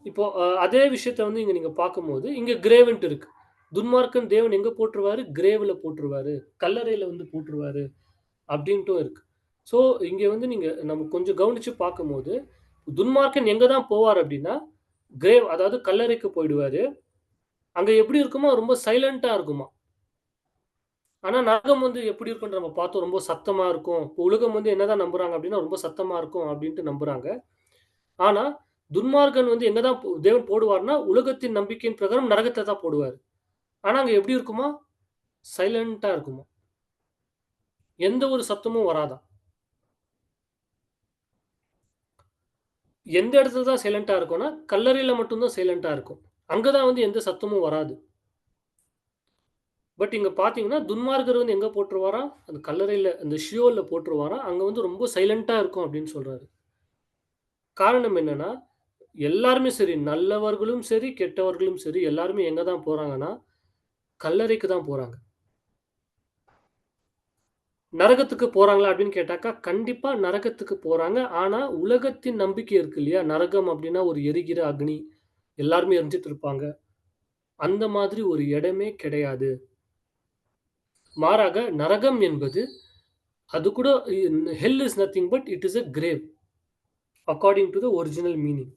இப்போ அதே விஷயத்த வந்து இங்க நீங்க பார்க்கும்போது, இங்க கிரேவ்ன்ட்டு இருக்கு. துன்மார்க்கன் தேவன் எங்க போட்டுருவாரு? கிரேவ்ல போட்டுருவாரு. கல்லறையில வந்து போட்டுருவாரு. அப்படின்ட்டும் இருக்கு. ஸோ, இங்க வந்து நீங்க நம்ம கொஞ்சம் கவனிச்சு பார்க்கும்போது, துன்மார்க்கன் எங்க தான் போவார் அப்படின்னா, கிரேவ் அதாவது கல்லறைக்கு போயிடுவாரு. அங்க எப்படி இருக்குமா? ரொம்ப சைலன்ட்டா இருக்குமா. ஆனா நரகம் வந்து எப்படி இருக்கும்ன்னு நம்ம பார்த்தோம். ரொம்ப சத்தமா இருக்கும். இப்போ உலகம் வந்து என்னதான் நம்புறாங்க அப்படின்னா, ரொம்ப சத்தமா இருக்கும் அப்படின்ட்டு நம்புறாங்க. ஆனா, துன்மார்க்கன் வந்து எங்க தான் தேவன் போடுவார்ன்னா, உலகத்தின் நம்பிக்கையின் பிரகாரம் நரகத்த தான் போடுவாரு. ஆனா, அங்க எப்படி இருக்குமா? சைலன்ட்டா இருக்குமா. எந்த ஒரு சத்தமும் வராதாம். எந்த இடத்துல தான் சைலன்ட்டா இருக்கும்னா, கல்லறையில மட்டும் தான் சைலன்ட்டா இருக்கும். அங்க தான் வந்து எந்த சத்தமும் வராது. பட் இங்க பார்த்தீங்கன்னா, துன்மார்க்கர் வந்து எங்க போட்டுருவாராம்? அந்த கல்லறையில அந்த ஷியோல்ல போட்டுருவாராம். அங்க வந்து ரொம்ப சைலன்ட்டா இருக்கும் அப்படின்னு சொல்றாரு. காரணம் என்னன்னா, எல்லாருமே சரி, நல்லவர்களும் சரி, கெட்டவர்களும் சரி, எல்லாருமே எங்க தான் போறாங்கன்னா, கல்லறைக்கு தான் போறாங்க. நரகத்துக்கு போறாங்களா அப்படின்னு கேட்டாக்கா, கண்டிப்பா நரகத்துக்கு போறாங்க. ஆனா, உலகத்தின் நம்பிக்கை இருக்கு இல்லையா? நரகம் அப்படின்னா ஒரு எரிகிற அக்னி. எல்லாருமே எரிஞ்சுட்டு இருப்பாங்க. அந்த மாதிரி ஒரு இடமே கிடையாது. மாறாக நரகம் என்பது அது கூட hell is nothing but it is a grave according to the original meaning.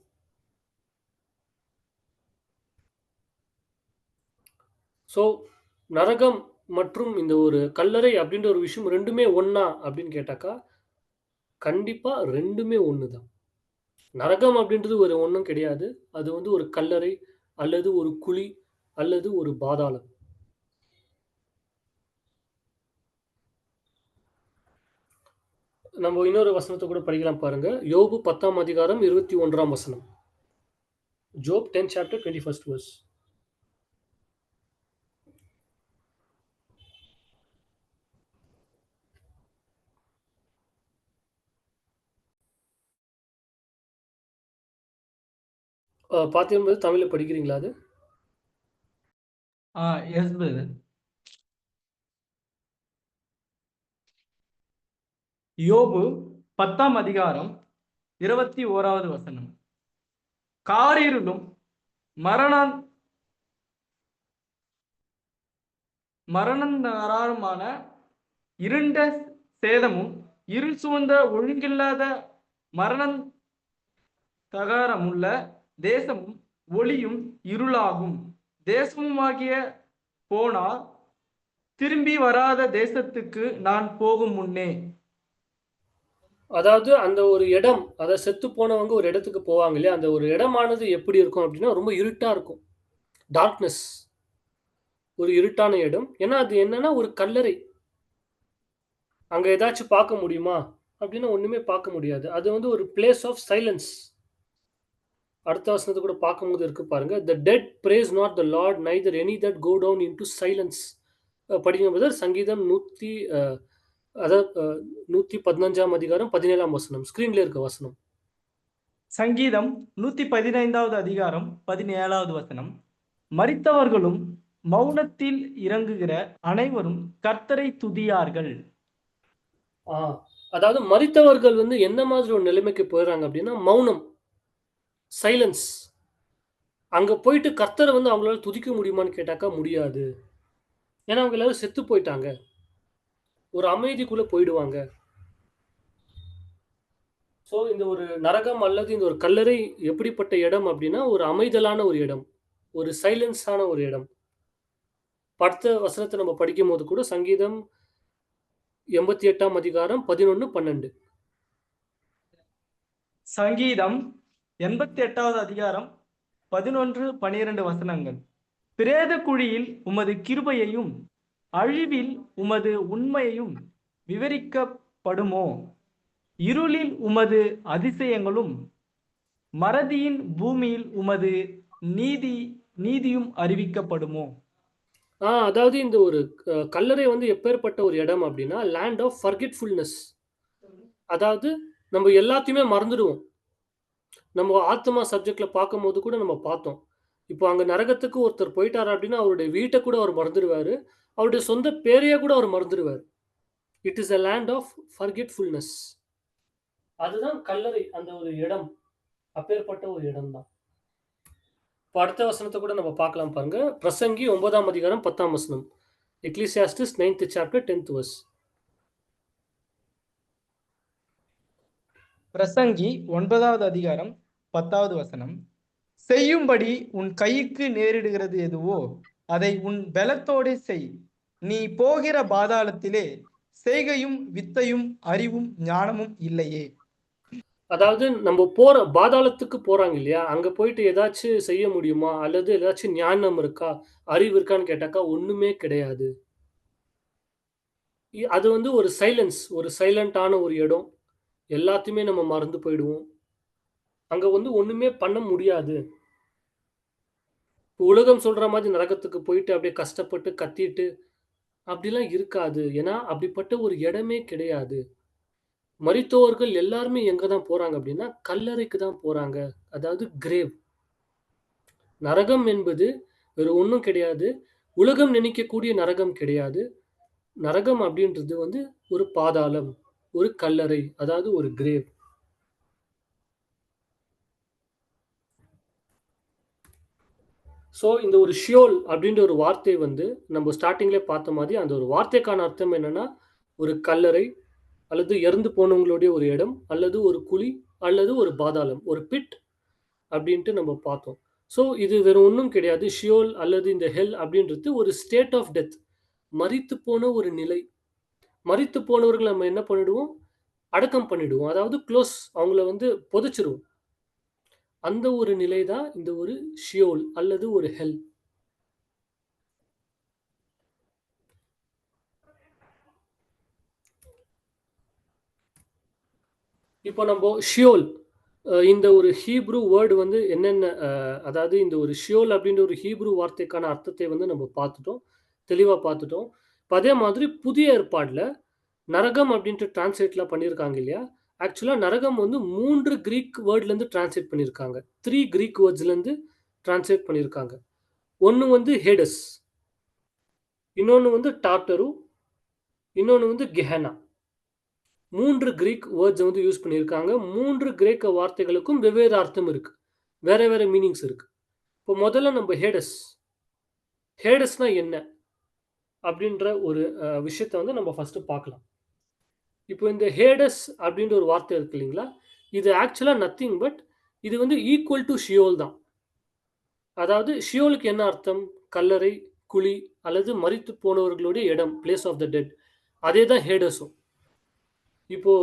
So நரகம் மற்றும் இந்த ஒரு கல்லறை அப்படின்ற ஒரு விஷயம் 2மே ஒண்ணா அப்படின்னு கேட்டாக்கா, கண்டிப்பா 2மே ஒண்ணு தான். நரகம் அப்படின்றது ஒரு ஒண்ணும் கிடையாது. அது வந்து ஒரு கல்லறை, அல்லது ஒரு குழி, அல்லது ஒரு பாதாளம். நம்ம இன்னொரு வசனத்த கூட படிக்கலாம் பாருங்க. யோபு 10ஆம் அதிகாரம் 21ஆம் வசனம். Job 10 chapter 21st verse. பார்த்தீங்கன்னா தமிழ்ல படிக்கிறீங்களா அது? Yes brother. யோபு 10ஆம் அதிகாரம் 21வது வசனம். காரிருளும் மரணமான இருண்ட சேதமும் இருள் சூழ்ந்த ஒழுங்கில்லாத மரணம் தகாரமுள்ள தேசமும் ஒளியும் இருளாகும் தேசமுமாகிய போனால் திரும்பி வராத தேசத்துக்கு நான் போகும் முன்னே. அதாவது அந்த ஒரு இடம், அதாவது செத்து போனவங்க ஒரு இடத்துக்கு போவாங்க இல்லையா? அந்த ஒரு இடமானது எப்படி இருக்கும் அப்படின்னா, ரொம்ப இருட்டா இருக்கும். டார்க்னஸ். ஒரு இருட்டான இடம். ஏன்னா, அது என்னன்னா ஒரு கல்லறை. அங்க ஏதாச்சும் பார்க்க முடியுமா? அப்படின்னா ஒண்ணுமே பார்க்க முடியாது. அது வந்து ஒரு பிளேஸ் ஆஃப் சைலன்ஸ். அடுத்த வசனத்த கூட பார்க்கும்போது இருக்கு பாருங்க. "The dead praise not the Lord neither any that go down into silence." படிங்க பிரதர். சங்கீதம் 100 அதாவது 115ஆம் அதிகாரம் 17ஆம் வசனம். ஸ்கிரீன்ல இருக்க வசனம். சங்கீதம் 115வது அதிகாரம் 17வது வசனம். மரித்தவர்களும் மௌனத்தில் இறங்குகிற அனைவரும் கர்த்தரை துதியார்கள். ஆ. அதாவது மரித்தவர்கள் வந்து என்ன மாதிரி ஒரு நிலைமைக்கு போயிடுறாங்க அப்படின்னா, மௌனம், சைலன்ஸ். அங்க போயிட்டு கர்த்தர வந்து அவங்களால துதிக்க முடியுமான்னு கேட்டாக்கா முடியாது. ஏன்னா, அவங்க எல்லாரும் செத்து போயிட்டாங்க. ஒரு அமைதிக்குள்ள போயிடுவாங்க. ஸோ, இந்த ஒரு நரகம் அல்லது இந்த ஒரு கல்லறை எப்படிப்பட்ட இடம் அப்படின்னா, ஒரு அமைதலான ஒரு இடம். ஒரு சைலன்ஸான ஒரு இடம். அடுத்த வசனத்த நம்ம படிக்கும்போது கூட சங்கீதம் 88ஆம் அதிகாரம் 11, 12. சங்கீதம் 88வது அதிகாரம் 11-12 வசனங்கள். பிரேத குழியில் உமது கிருபையையும் அழிவில் உமது உண்மையையும் விவரிக்கப்படுமோ? இருளில் உமது அதிசயங்களும் மறதியின் பூமியில் உமது நீதியும் அறிவிக்கப்படுமோ? அதாவது இந்த ஒரு கல்லறை வந்து எப்பேற்பட்ட ஒரு இடம் அப்படின்னா, லேண்ட் ஆஃப் ஃபர்கெட்ஃபுல்னஸ். அதாவது நம்ம எல்லாத்தையுமே மறந்துடுவோம். நம்ம ஆத்மா சப்ஜெக்ட்ல பார்க்கும்போது கூட நம்ம பார்த்தோம். இப்போ அங்க நரகத்துக்கு ஒருத்தர் போயிட்டாரு அப்படின்னா, அவருடைய வீட்ட கூட அவர் மறந்துடுவாரு. அவருடைய சொந்த பேரையே கூட அவர் மறந்துடுவாரு. It is a land of forgetfulness. அதுதான் கல்லறை, அந்த ஒரு இடம். அப்பேற்பட்ட ஒரு இடம் தான். இப்போ அடுத்த வசனத்தை கூட நம்ம பார்க்கலாம் பாருங்க. பிரசங்கி 9ஆம் அதிகாரம் 10ஆம் வசனம். Ecclesiastes 9th chapter 10th verse. பிரசங்கி 9வது அதிகாரம் 10வது வசனம். செய்யும்படி உன் கைக்கு நேரிடுகிறது எதுவோ அதை உன் பலத்தோடே செய். நீ போகிற பாதாளத்திலே செய்கையும் வித்தையும் அறிவும் ஞானமும் இல்லையே. அதாவது நம்ம போற பாதாளத்துக்கு போறாங்க இல்லையா? அங்க போயிட்டு ஏதாச்சும் செய்ய முடியுமா? அல்லது ஏதாச்சும் ஞானம் இருக்கா? அறிவு இருக்கான்னு கேட்டாக்கா ஒண்ணுமே கிடையாது. அது வந்து ஒரு சைலன்ஸ், ஒரு சைலண்டான ஒரு இடம். எல்லாத்தையுமே நம்ம மறந்து போயிடுவோம். அங்க வந்து ஒண்ணுமே பண்ண முடியாது. உலகம் சொல்ற மாதிரி நரகத்துக்கு போயிட்டு அப்படியே கஷ்டப்பட்டு கத்திட்டு அப்படிலாம் இருக்காது. ஏன்னா அப்படிப்பட்ட ஒரு இடமே கிடையாது. மரித்தோர்கள் எல்லாருமே எங்க தான் போறாங்க அப்படின்னா, கல்லறைக்கு தான் போறாங்க. அதாவது கிரேவ். நரகம் என்பது வேற ஒண்ணும் கிடையாது. உலகம் நினைக்கக்கூடிய நரகம் கிடையாது. நரகம் அப்படின்றது வந்து ஒரு பாதாளம், ஒரு கல்லறை, அதாவது ஒரு கிரேவ். ஸோ இந்த ஒரு ஷியோல் அப்படின்ற ஒரு வார்த்தை வந்து நம்ம ஸ்டார்ட்டிங்லேயே பார்த்த மாதிரி அந்த ஒரு வார்த்தைக்கான அர்த்தம் என்னன்னா, ஒரு கல்லறை அல்லது இறந்து போனவங்களுடைய ஒரு இடம் அல்லது ஒரு குழி அல்லது ஒரு பாதாளம், ஒரு பிட் அப்படின்ட்டு நம்ம பார்த்தோம். ஸோ இது வேற ஒண்ணும் கிடையாது. ஷியோல் அல்லது இந்த ஹெல் அப்படின்றது ஒரு ஸ்டேட் ஆஃப் டெத். மரித்து போன ஒரு நிலை. மரித்து போனவர்கள நம்ம என்ன பண்ணிடுவோம்? அடக்கம் பண்ணிடுவோம். அதாவது அவங்கள வந்து புதைச்சிருவோம். அந்த ஒரு நிலை தான் இந்த ஒரு ஷியோல் அல்லது ஒரு ஹெல். இப்போ நம்ம ஷியோல் இந்த ஒரு ஹீப்ரு வேர்டு வந்து என்னென்ன அதாவது இந்த ஒரு ஷியோல் அப்படின்ற ஒரு ஹீப்ரு வார்த்தைக்கான அர்த்தத்தை வந்து நம்ம பார்த்துட்டோம். தெளிவா பார்த்துட்டோம். இப்ப அதே மாதிரி புதிய ஏற்பாடுல நரகம் அப்படின்ட்டு டிரான்ஸ்லேட்லாம் பண்ணியிருக்காங்க இல்லையா? ஆக்சுவலா நரகம் வந்து 3 கிரீக் வேர்ட்லேருந்து டிரான்ஸ்லேட் பண்ணியிருக்காங்க. 3 கிரீக் வேர்ட்ஸ்லேருந்து டிரான்ஸ்லேட் பண்ணியிருக்காங்க. ஒண்ணு வந்து ஹேடஸ், இன்னொன்னு வந்து டார்டரு, இன்னொன்னு வந்து கெஹெனா. 3 கிரீக் வேர்ட்ஸ் வந்து யூஸ் பண்ணியிருக்காங்க. 3 கிரேக்க வார்த்தைகளுக்கும் வெவ்வேறு அர்த்தம் இருக்கு. வேற வேற மீனிங்ஸ் இருக்கு. இப்போ முதல்ல நம்ம ஹேடஸ். ஹேடஸ்னா என்ன? அப்படின்ற ஒரு விஷயத்த வந்து நம்ம ஃபர்ஸ்ட் பார்க்கலாம். இப்போ இந்த ஹேடஸ் அப்படின்ற ஒரு வார்த்தை இருக்கு இல்லைங்களா? இது ஆக்சுவலா நத்திங் பட் இது வந்து ஈக்குவல் டு ஷியோல் தான். அதாவது ஷியோலுக்கு என்ன அர்த்தம்? கல்லறை, குழி அல்லது மரித்து போனவர்களுடைய இடம், பிளேஸ் ஆஃப் த டெட். அதே தான் ஹேடஸும். இப்போ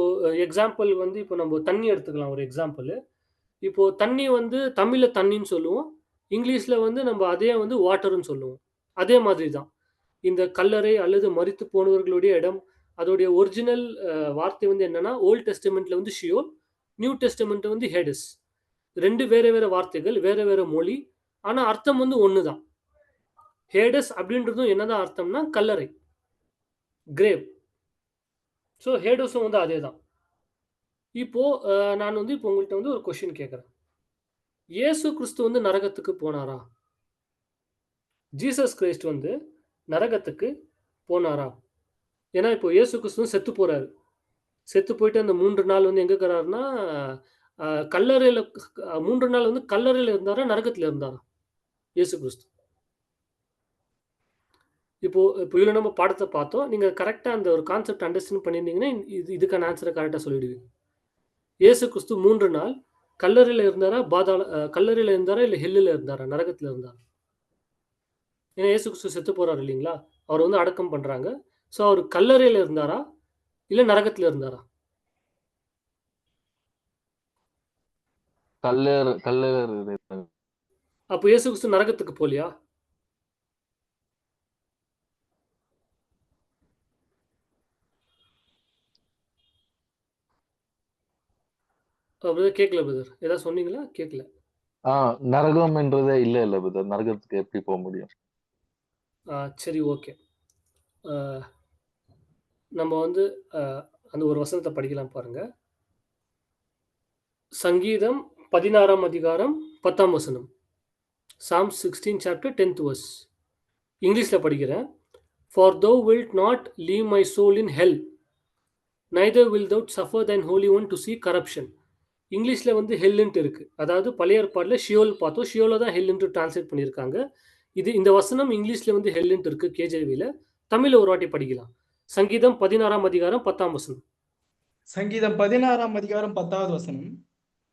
எக்ஸாம்பிள் வந்து இப்போ நம்ம தண்ணி எடுத்துக்கலாம் ஒரு எக்ஸாம்பிள். இப்போ தண்ணி வந்து தமிழ்ல தண்ணின்னு சொல்லுவோம். இங்கிலீஷ்ல வந்து நம்ம அதே வந்து வாட்டர்ன்னு சொல்லுவோம். அதே மாதிரி தான். இந்த கல்லறை அல்லது மரித்து போனவர்களுடைய இடம், அதோடைய ஒரிஜினல் வார்த்தை வந்து என்னன்னா, ஓல்ட் டெஸ்டமெண்ட்ல வந்து ஷியோல், நியூ டெஸ்டமெண்ட் வந்து ஹேடஸ். 2 வேற வேற வார்த்தைகள், வேற வேற மொழி. ஆனா அர்த்தம் வந்து ஒண்ணு தான். ஹேடஸ் அப்படின்றதும் என்னதான் அர்த்தம்னா கல்லறை, கிரேவ். ஸோ ஹேடஸும் வந்து அதே தான். இப்போ நான் வந்து இப்போ உங்கள்கிட்ட வந்து ஒரு கொஸ்டின் கேட்குறேன். இயேசு கிறிஸ்து வந்து நரகத்துக்கு போனாரா? ஜீசஸ் கிரைஸ்ட் வந்து நரகத்துக்கு போனாரா? ஏன்னா இப்போ இயேசு கிறிஸ்து செத்து போறாரு. செத்து போயிட்டு அந்த 3 நாள் வந்து எங்க இருக்கிறாருன்னா, கல்லறையில 3 நாள் வந்து கல்லறையில இருந்தாரா? நரகத்துல இருந்தாரா? இயேசு கிறிஸ்து. இப்போ இப்போ இவ்வளோ நம்ம பாடத்த பார்த்தோம். நீங்க கரெக்ட்டா அந்த ஒரு கான்செப்ட் அண்டர்ஸ்டாண்ட் பண்ணியிருந்தீங்கன்னா, இதுக்கான ஆன்ஸர கரெக்ட்டா சொல்லிடுவீங்க. இயேசு கிறிஸ்து 3 நாள் கல்லறையில இருந்தாரா? கல்லறையில இருந்தாரா? இல்ல ஹெல்லுல இருந்தாரா? நரகத்துல இருந்தாரா? ஏன்னா இயேசு கிறிஸ்து செத்து போறாரு இல்லைங்களா? அவர வந்து அடக்கம் பண்றாங்க. ஸோ அவரு கல்லறையில இருந்தாரா? இல்ல நரகத்துல இருந்தாரா? கல்லர் அப்போ இயேசு கிறிஸ்து நரகத்துக்கு போலியா? பிரதர் கேட்கல பிரதர். ஏதாவது சொன்னீங்களா? கேட்கல. நரகம் என்றதே இல்ல பிரதர். நரகத்துக்கு எப்படி போக முடியும்? சரி, ஓகே. நம்ம வந்து அந்த ஒரு வசனத்தை படிக்கலாம் பாருங்க. சங்கீதம் 16ஆம் அதிகாரம் 10ஆம் வசனம். Psalm 16 chapter 10th verse. இங்கிலீஷ்ல படிக்கிறேன். For thou wilt not leave my soul in hell, neither wilt thou suffer thine holy one to see corruption. இங்கிலீஷ்ல வந்து ஹெல்ன்ட்டு இருக்கு. அதாவது பழைய ஏற்பாடுல ஷியோல் பார்த்தோம். ஷியோல தான் ஹெல்ன்ட்டு டிரான்ஸ்லேட் பண்ணியிருக்காங்க. இந்த வசனம் இங்கிலீஷ்ல வந்து ஹெல்ன்ட்டு இருக்கு கேஜேவில. தமிழ்ல ஒரு வாட்டி படிக்கலாம். சங்கீதம் 16ஆம் அதிகாரம் 10ஆம் வசனம். சங்கீதம் 16ஆம் அதிகாரம் 10வது வசனம்.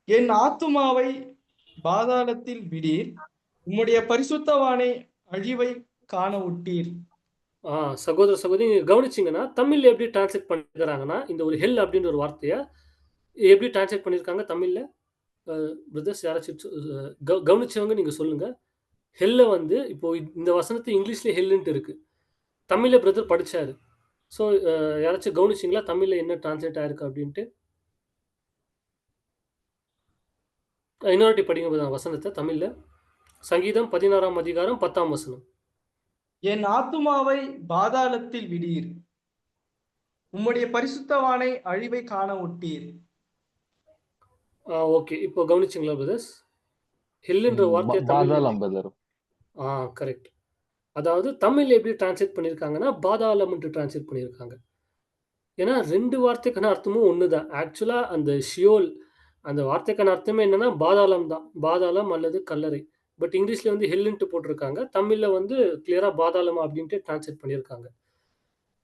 என் ஆத்துமாவை பாதாளத்தில் விடீர், உம்முடைய பரிசுத்தவானை அழிவை காண விட்டீர். சகோதர சகோதரி கவனிச்சிங்கன்னா தமிழ்ல எப்படி டிரான்ஸ்லேட் பண்ணிக்கிறாங்கன்னா இந்த ஒரு ஹெல் அப்படின்ற ஒரு வார்த்தையை எப்படி டிரான்ஸ்லேட் பண்ணியிருக்காங்க தமிழ்ல? பிரதர்ஸ் யாராச்சும் கவனிச்சவங்க நீங்க சொல்லுங்க. ஹெல்ல வந்து இப்போ இந்த வசனத்தை இங்கிலீஷ்ல ஹெல்ன்ட்டு இருக்கு. தமிழ்ல பிரதர் படிச்சாரு. ஸோ யாராச்சும் கவனிச்சிங்களா தமிழ்ல என்ன டிரான்ஸ்லேட் ஆயிருக்கு அப்படின்ட்டு? இன்னொரு படிங்க வசனத்தை தமிழ்ல. சங்கீதம் 16ஆம் அதிகாரம் 10ஆம் வசனம். என் ஆத்துமாவை பாதாளத்தில் விடீர், உம்முடைய பரிசுத்தவானை அழிவை காண விட்டீர். ஓகே, இப்போ கவனிச்சிங்களா பிரதர்ஸ்? ஹெல்ன்ற வார்த்தை பாதாளம் பிரதர். கரெக்ட். அதாவது தமிழ்ல எப்படி டிரான்ஸ்லேட் பண்ணியிருக்காங்கன்னா பாதாளம் என்று டிரான்ஸ்லேட் பண்ணியிருக்காங்க. ஏன்னா 2 வார்த்தைக்கான அர்த்தமும் ஒண்ணுதான். ஆக்சுவலா அந்த ஷியோல் அந்த வார்த்தைக்கான அர்த்தமே என்னன்னா பாதாளம் தான். பாதாளம் அல்லது கல்லறை. பட் இங்கிலீஷ்ல வந்து ஹெல்ன்ட்டு போட்டிருக்காங்க. தமிழ்ல வந்து கிளியரா பாதாளம் அப்படின்ட்டு டிரான்ஸ்லேட் பண்ணியிருக்காங்க.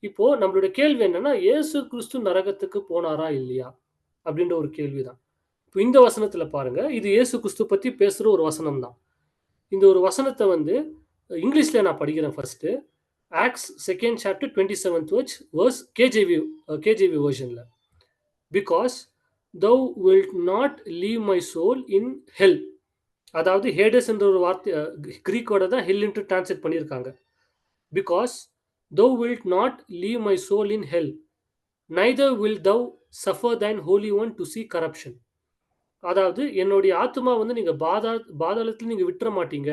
இப்போ நம்மளுடைய கேள்வி என்னன்னா இயேசு கிறிஸ்து நரகத்துக்கு போனாரா இல்லையா அப்படின்ற ஒரு கேள்விதான். இப்போ இந்த வசனத்துல பாருங்க, இது இயேசு கிறிஸ்து பத்தி பேசுற ஒரு வசனம் தான். இந்த ஒரு வசனத்தை வந்து இங்கிலீஷ்ல நான் படிக்கிறேன் first. Acts 2nd chapter 27th verse KJV versionல. Because thou wilt not leave my soul in hell. அதாவது ஹேடஸ் என்ற ஒரு வார்த்தை கிரீக்கோட தான் ஹெல்ன்ட்டு டிரான்ஸ்லேட் பண்ணியிருக்காங்க. Because thou wilt not leave my soul in hell, neither wilt thou suffer thine holy one to see corruption. அதாவது என்னுடைய ஆத்மா வந்து நீங்க பாதாளத்தில் நீங்க விட்டுற மாட்டீங்க,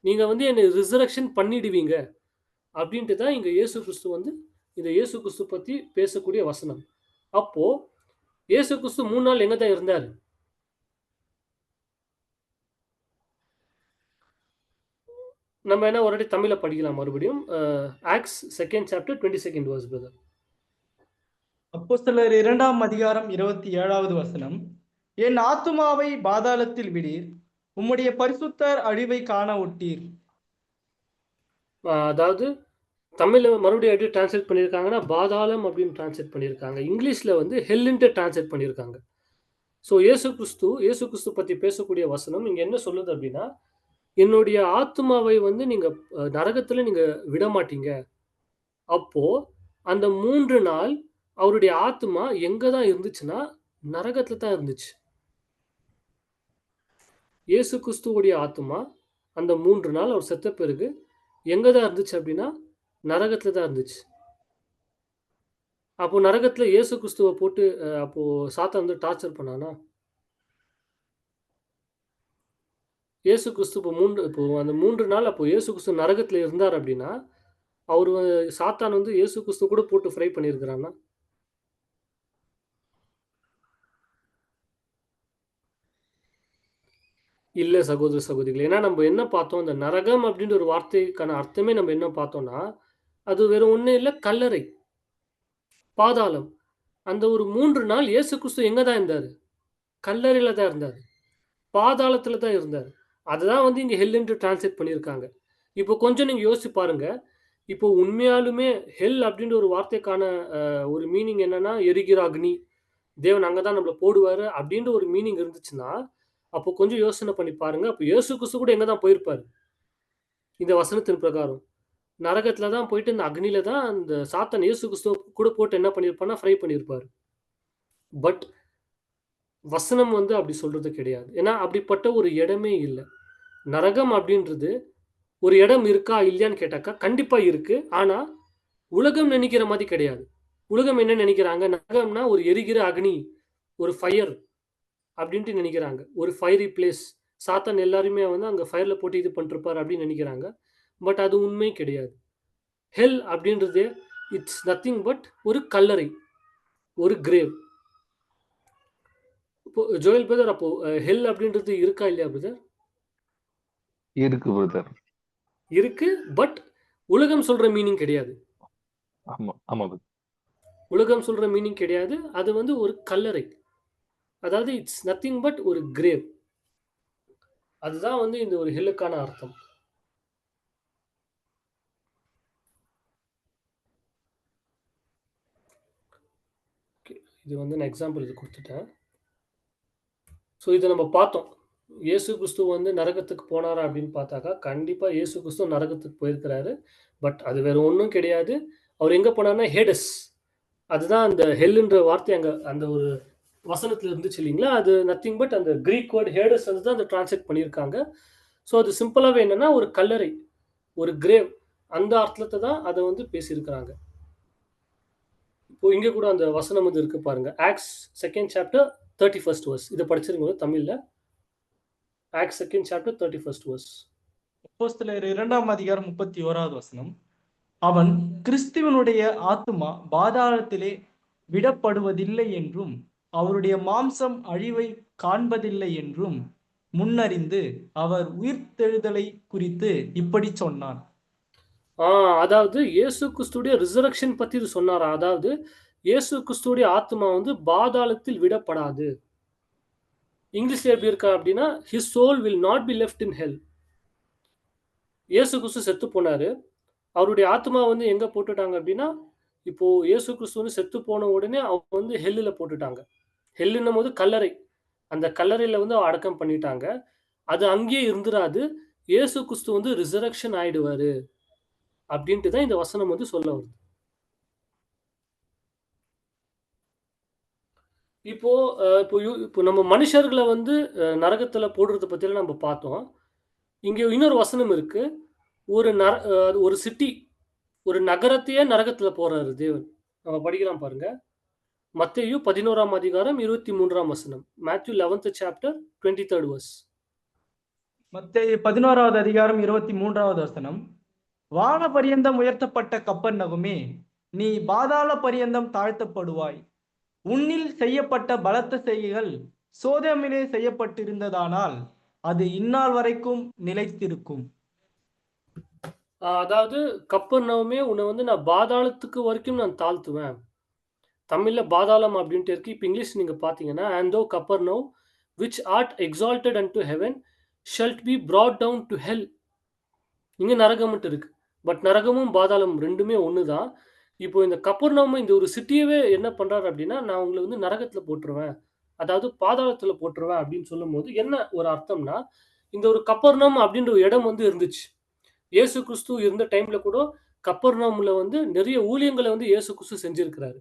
நீங்க வந்து என்னை ரிசரக்ஷன் பண்ணிடுவீங்க அப்படின்ட்டு தான் இங்க இயேசு கிறிஸ்து வந்து இந்த இயேசு கிறிஸ்து பத்தி பேசக்கூடிய வசனம். அப்போ இயேசு கிறிஸ்து 3 நாள் எங்க தான் இருந்தாரு? நம்ம என்ன ஒரு வாட்டி தமிழ்ல படிக்கலாம் மறுபடியும். Acts 2nd chapter 22nd verse brother. அப்போஸ்தலர் 2ஆம் அதிகாரம் 27வது வசனம். என் ஆத்துமாவை பாதாளத்தில் விடீர், உம்முடைய பரிசுத்தர் அழிவை காண விட்டீர். அதாவது தமிழ்ல மறுபடியும் எப்படி டிரான்ஸ்லேட் பண்ணியிருக்காங்கன்னா பாதாளம் அப்படின்னு டிரான்ஸ்லேட் பண்ணியிருக்காங்க. இங்கிலீஷ்ல வந்து ஹெல்ன்ட்டு டிரான்ஸ்லேட் பண்ணியிருக்காங்க. ஸோ இயேசு கிறிஸ்து பத்தி பேசக்கூடிய வசனம் இங்க என்ன சொல்லுது அப்படின்னா, என்னுடைய ஆத்மாவை வந்து நீங்க நரகத்துல நீங்க விட மாட்டீங்க. அப்போ அந்த 3 நாள் அவருடைய ஆத்மா எங்க தான் இருந்துச்சுன்னா நரகத்துல தான் இருந்துச்சு. இயேசு கிறிஸ்துவோடைய ஆத்மா அந்த 3 நாள் அவர் செத்த பிறகு எங்க தான் இருந்துச்சு அப்படின்னா நரகத்துல தான் இருந்துச்சு. அப்போ நரகத்துல இயேசு கிறிஸ்துவை போட்டு அப்போ சாத்தான் வந்து டார்ச்சர் பண்ணானா? இயேசு கிறிஸ்து இப்போ அந்த 3 நாள் அப்போ இயேசு கிறிஸ்து நரகத்துல இருந்தார் அப்படின்னா அவரு சாத்தான் வந்து இயேசு கிறிஸ்து கூட போட்டு ஃப்ரை பண்ணியிருக்கிறானா? இல்ல சகோதர சகோதரிகளே. ஏன்னா நம்ம என்ன பார்த்தோம், இந்த நரகம் அப்படின்ற ஒரு வார்த்தைக்கான அர்த்தமே நம்ம என்ன பார்த்தோம்னா அது வேற ஒண்ணும் இல்ல, கல்லறை, பாதாளம். அந்த ஒரு 3 நாள் இயேசு கிறிஸ்து எங்க தான் இருந்தாரு? கல்லறையில தான் இருந்தாரு, பாதாளத்துல தான் இருந்தாரு. அதுதான் வந்து இங்க ஹெல்ன்ட்டு டிரான்ஸ்லேட் பண்ணியிருக்காங்க. இப்போ கொஞ்சம் நீங்க யோசிச்சு பாருங்க. இப்போ உண்மையாலுமே ஹெல் அப்படின்ற ஒரு வார்த்தைக்கான ஒரு மீனிங் என்னன்னா எரிகிற அக்னி, தேவன் அங்க தான் நம்மள போடுவாரு அப்படின்ற ஒரு மீனிங் இருந்துச்சுன்னா அப்போ கொஞ்சம் யோசனை பண்ணி பாருங்க. அப்போ இயேசு கிறிஸ்து கூட எங்க தான் போயிருப்பாரு? இந்த வசனத்தின் பிரகாரம் நரகத்துல தான் போயிட்டு இந்த அக்னியில தான் அந்த சாத்தான் இயேசு கிறிஸ்துவ கூட போட்டு என்ன பண்ணியிருப்பார்னா ஃப்ரை பண்ணியிருப்பாரு. பட் வசனம் வந்து அப்படி சொல்றது கிடையாது. ஏன்னா அப்படிப்பட்ட ஒரு இடமே இல்ல. நரகம் அப்படின்றது ஒரு இடம் இருக்கா இல்லையான்னு கேட்டாக்கா கண்டிப்பா இருக்கு. ஆனா உலகம் நினைக்கிற மாதிரி கிடையாது. உலகம் என்ன நினைக்கிறாங்க? நரகம்னா ஒரு எரிகிற அக்னி, ஒரு ஃபயர் அப்படின்ட்டு நினைக்கிறாங்க. ஒரு ஃபயரி பிளேஸ். சாத்தான் எல்லாரையுமே வந்து அங்க ஃபயர்ல போட்டு இது பண்ணிருப்பார் அப்படின்னு நினைக்கிறாங்க. பட் அது உண்மை கிடையாது. ஹெல் அப்படின்றது இட்ஸ் நத்திங் பட் ஒரு கல்லறை, ஒரு கிரேவ். இப்போ ஜோயல் பிரதர், அப்போ ஹெல் அப்படின்றது இருக்கா இல்லையா பிரதர்? இருக்கு பிரதர். இருக்கு. பட் உலகம் சொல்ற மீனிங் கிடையாது. ஆமா ஆமா brother. உலகம் சொல்ற மீனிங் கிடையாது. அது வந்து ஒரு கல்லறை. அதாவது இட்ஸ் நத்திங் பட் ஒரு கிரேவ். அதுதான் வந்து இந்த ஒரு ஹெல்லுக்கான அர்த்தம். ஓகே. இது வந்து நான் எக்ஸாம்பிள் இது குடுத்துட்டேன். ஸோ இத நம்ம பார்த்தோம். இயேசு கிறிஸ்து வந்து நரகத்துக்கு போனாரா அப்படின்னு பார்த்தாக்கா, கண்டிப்பா இயேசு கிறிஸ்து நரகத்துக்கு போயிருக்கிறாரு. பட் அது வேற ஒண்ணும் கிடையாது. அவர் எங்க போனார்னா ஹேடஸ். அதுதான் அந்த ஹெல்லுன்ற வார்த்தை அங்க அந்த ஒரு வசனத்துல இருந்துச்சு இல்லைங்களா? அது நத்திங் பட் அந்த கிரீக் வேர்ட் ஹேடஸ் வந்து தான் அத டிரான்ஸ்லேட் பண்ணியிருக்காங்க. ஸோ அது சிம்பிளாவே என்னன்னா, ஒரு கல்லறை, ஒரு கிரேவ் அந்த அர்த்தத்த தான் அத வந்து பேசியிருக்கிறாங்க. இப்போ இங்க கூட அந்த வசனம் வந்து இருக்கு பாருங்க. Acts 2nd chapter 31st verse. இத படிச்சிருங்க தமிழ்ல. Acts 2nd chapter 31st verse. அப்போஸ்தலர் 2ஆம் அதிகாரம் 31வது வசனம். அவன் கிறிஸ்துவனுடைய ஆத்துமா பாதாளத்திலே விடப்படுவதில்லை என்றும் அவருடைய மாம்சம் அழிவை காண்பதில்லை என்றும் முன்னறிந்து அவர் உயிர்த்தெழுதலை குறித்து இப்படி சொன்னான். அதாவது இயேசு கிறிஸ்துவுடைய ரிசரக்ஷன் பத்தி இது சொன்னாரா? அதாவது இயேசு கிறிஸ்துவுடைய ஆத்துமா வந்து பாதாளத்தில் விடப்படாது. இங்கிலீஷ்ல எப்படி இருக்கா அப்படின்னா, his soul will not be left in hell. இயேசு கிறிஸ்து செத்து போனாரு. அவருடைய ஆத்துமா வந்து எங்க போட்டுட்டாங்க அப்படின்னா, இப்போ இயேசு கிறிஸ்து வந்து செத்து போன உடனே அவங்க வந்து ஹெல்லுல போட்டுட்டாங்க. ஹெல்லுன்னும் போது கல்லறை. அந்த கல்லறையில வந்து அடக்கம் பண்ணிட்டாங்க. அது அங்கேயே இருந்துராது. இயேசு கிறிஸ்து வந்து ரிசரக்ஷன் ஆயிடுவாரு. அப்படின்ட்டு தான் இந்த வசனம் வந்து சொல்ல வருது. இப்போ இப்போ நம்ம மனுஷர்கள வந்து நரகத்துல போடுறத பத்திலாம் நம்ம பார்த்தோம். இங்க இன்னொரு வசனம் இருக்கு. ஒரு சிட்டி, ஒரு நகரத்தையே நரகத்துல போடுறாரு தேவன். நம்ம படிக்கலாம் பாருங்க. மத்தேயு 11ஆம் அதிகாரம் 23ஆம் வசனம். Matthew 11th chapter 23rd verse. மத்தேயு 11வது அதிகாரம் 23வது வசனம். வான பரியந்தம் உயர்த்தப்பட்ட கப்பர்நகுமே, நீ பாதாள பரியந்தம் தாழ்த்தப்படுவாய். உன்னில் செய்யப்பட்ட பலத்த செய்கைகள் சோதோமிலே செய்யப்பட்டிருந்ததானால் அது இந்நாள் வரைக்கும் நிலைத்திருக்கும். அதாவது கப்பர்நகூமே உன்னை வந்து நான் பாதாளத்துக்கு வரைக்கும் நான் தாழ்த்துவேன். தமிழ்ல பாதாளம் அப்படின்ட்டு இருக்கு. இப்ப இங்கிலீஷ் நீங்க பார்த்தீங்கன்னா, "And thou Capernaum, which art exalted unto heaven, shalt be brought down to hell." இங்க நரகம்ன்ட்டு இருக்கு. பட் நரகமும் பாதாளமும் 2மே ஒண்ணு தான். இப்போ இந்த கப்பர்நகூம் இந்த ஒரு சிட்டியவே என்ன பண்றாரு அப்படின்னா, நான் உங்கள வந்து நரகத்துல போட்டுருவேன். அதாவது பாதாளத்துல போட்டுருவேன் அப்படின்னு சொல்லும்போது, என்ன ஒரு அர்த்தம்னா, இந்த ஒரு கப்பர்நகூம் அப்படின்ற ஒரு இடம் வந்து இருந்துச்சு. இயேசு கிறிஸ்து இருந்த டைம்ல கூட கப்பர்நகூம்ல வந்து நிறைய ஊழியங்கள வந்து இயேசு கிறிஸ்து செஞ்சிருக்கிறாரு.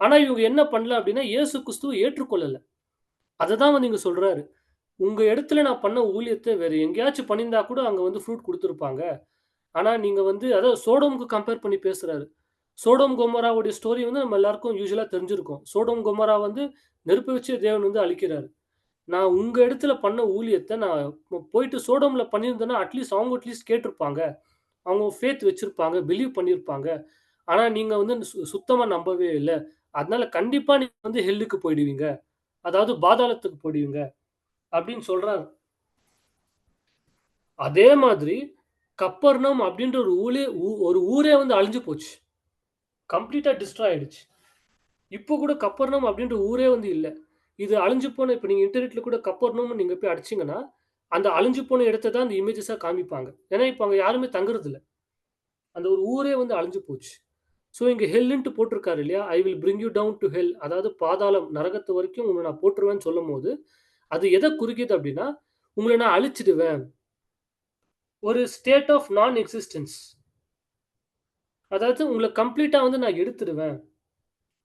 ஆனா இவங்க என்ன பண்ணல அப்படின்னா, இயேசு கிறிஸ்துவ ஏற்றுக்கொள்ளல. அததான் வந்து இங்க சொல்றாரு. உங்க இடத்துல நான் பண்ண ஊழியத்த வேற எங்கேயாச்சும் பண்ணியிருந்தா கூட அங்க வந்து ஃப்ரூட் குடுத்திருப்பாங்க. ஆனா நீங்க வந்து அதாவது சோடோம்க்கு கம்பேர் பண்ணி பேசுறாரு. சோடோம் கொமோராவுடைய ஸ்டோரி வந்து நம்ம எல்லாருக்கும் யூசுவலா தெரிஞ்சிருக்கும். சோடோம் கொமோரா வந்து நெருப்ப வச்சு தேவன் வந்து அழிக்கிறாரு. நான் உங்க இடத்துல பண்ண ஊழியத்த நான் போயிட்டு சோடோம்ல பண்ணியிருந்தேன்னா, அட்லீஸ்ட் கேட்டிருப்பாங்க. அவங்க ஃபேத் வச்சிருப்பாங்க. பிலீவ் பண்ணியிருப்பாங்க. ஆனா நீங்க வந்து சுத்தமா நம்பவே இல்ல. அதனால கண்டிப்பா நீங்க வந்து ஹெல்லுக்கு போயிடுவீங்க. அதாவது பாதாளத்துக்கு போயிடுவீங்க அப்படின்னு சொல்றாரு. அதே மாதிரி கப்பர்நகூம் அப்படின்ற ஒரு ஊரே வந்து அழிஞ்சு போச்சு. கம்ப்ளீட்டா டிஸ்ட்ராய் ஆயிடுச்சு. இப்போ கூட கப்பர்நகூம் அப்படின்ற ஊரே வந்து இல்ல. இது அழிஞ்சு போன இப்ப நீங்க இன்டர்நெட்ல கூட கப்பர்நகூம்னு நீங்க போய் அடிச்சீங்கன்னா, அந்த அழிஞ்சு போன இடத்த தான் அந்த இமேஜஸா காமிப்பாங்க. ஏன்னா இப்ப அங்க யாருமே தங்குறதில்ல. அந்த ஒரு ஊரே வந்து அழிஞ்சு போச்சு. ஸோ இங்க ஹெல்ன்ட்டு போட்டிருக்காரு இல்லையா? I will bring you down to hell. அதாவது பாதாளம், நரகத்து வரைக்கும் உன்ன நான் போட்டுருவேன்னு சொல்லும்போது, அது எத குறிக்குது அப்டின்னா, உங்கள நான் அழிச்சிடுவேன். ஒரு ஸ்டேட் ஆஃப் நான் எக்ஸிஸ்டன்ஸ். அதாவது உங்கள கம்ப்ளீட்டா வந்து நான் எடுத்துடுவேன்.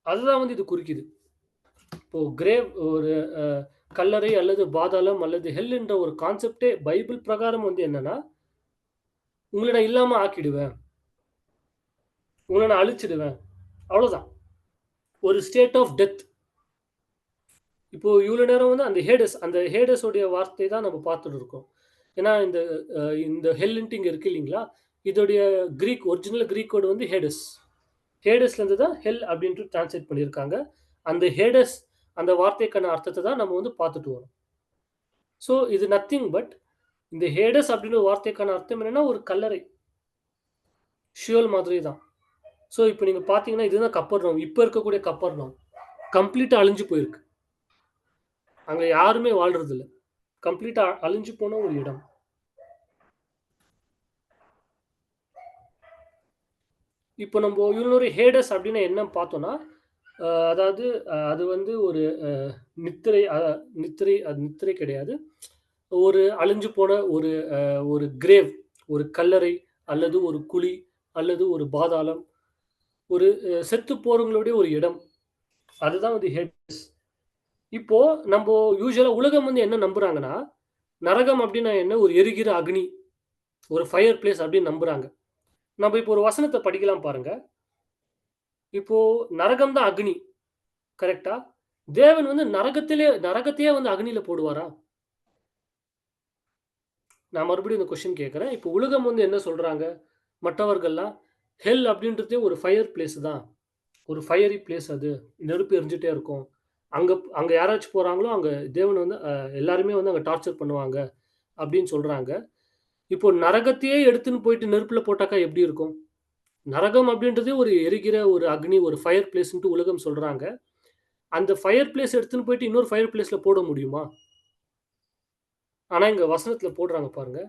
அதுதான் வந்து இது குறிக்குது. இப்போ கிரேவ் ஒரு கல்லறை அல்லது பாதாளம் அல்லது ஹெல் என்ற ஒரு கான்செப்டே பைபிள் பிரகாரம் வந்து என்னன்னா, உங்கள நான் இல்லாம ஆக்கிடுவேன். உங்கள நான் அழிச்சிடுவேன். அவ்வளோதான். ஒரு ஸ்டேட் ஆஃப் டெத். இப்போ இவ்வளோ நேரம் வந்து அந்த ஹேடஸோடைய வார்த்தை தான் நம்ம பார்த்துட்டு இருக்கோம். ஏன்னா இந்த ஹெல்ன்ட்டு இங்க இருக்கு இல்லைங்களா? இதோடைய ஒரிஜினல் கிரீக் வேர்ட் வந்து ஹேடஸ். ஹேடஸ்லேருந்து தான் ஹெல் அப்படின்ட்டு டிரான்ஸ்லேட் பண்ணியிருக்காங்க. அந்த ஹேடஸ் அந்த வார்த்தைக்கான அர்த்தத்தை தான் நம்ம வந்து பார்த்துட்டு வரோம். ஸோ இது நத்திங் பட் இந்த ஹேடஸ் அப்படின்ற வார்த்தைக்கான அர்த்தம் என்னன்னா ஒரு கல்லறை. ஷியோல் மாதிரி தான். ஸோ இப்போ நீங்க பார்த்தீங்கன்னா இதுதான் கப்பர்நௌம். இப்போ இருக்கக்கூடிய கப்பர்நௌம். கம்ப்ளீட்டா அழிஞ்சு போயிருக்கு. அங்க யாருமே வாழ்றது இல்ல. கம்ப்ளீட்டா அழிஞ்சு போன ஒரு இடம். இப்போ நம்ம இன்னொரு ஹேடஸ் அப்படின்னா என்னன்னு பார்த்தோம்னா, அதாவது அது வந்து ஒரு நித்திரை அது நித்திரை கிடையாது. ஒரு அழிஞ்சு போன ஒரு கிரேவ், ஒரு கல்லறை அல்லது ஒரு குழி அல்லது ஒரு பாதாளம், ஒரு செத்து போறவங்களுடைய ஒரு இடம். அதுதான் வந்து ஹேடஸ். இப்போ நம்ம யூசுவலா உலகம் வந்து என்ன நம்புறாங்கன்னா, நரகம் அப்படின்னா என்ன? ஒரு எரிகிற அக்னி, ஒரு ஃபயர் பிளேஸ் அப்படின்னு நம்புறாங்க. நம்ம இப்போ ஒரு வசனத்தை படிக்கலாம் பாருங்க. இப்போ நரகம் தான் அக்னி. கரெக்ட்டா? தேவன் வந்து நரகத்தையே வந்து அக்னியில போடுவாரா? நான் மறுபடியும் இந்த கொஸ்டின் கேட்கிறேன். இப்போ உலகம் வந்து என்ன சொல்றாங்க? மற்றவர்கள்லாம் ஹெல் அப்படின்றதே ஒரு ஃபயர் பிளேஸ் தான். ஒரு ஃபயரி பிளேஸ் அது. நெருப்பு எரிஞ்சுட்டே இருக்கும். அங்க அங்க யாராச்சும் போறாங்களோ, அங்க தேவன் வந்து எல்லாருமே வந்து அங்க டார்ச்சர் பண்ணுவாங்க அப்படின்னு சொல்றாங்க. இப்போ நரகத்தையே எடுத்துன்னு போயிட்டு நெருப்புல போட்டாக்கா எப்படி இருக்கும்? நரகம் அப்படின்றதே ஒரு எரிகிற ஒரு அக்னி, ஒரு ஃபயர் பிளேஸ்ன்ட்டு உலகம் சொல்றாங்க. அந்த ஃபயர் பிளேஸ் எடுத்துன்னு போயிட்டு இன்னொரு ஃபயர் பிளேஸ்ல போட முடியுமா? ஆனா இங்க வசனத்துல போடுறாங்க பாருங்க.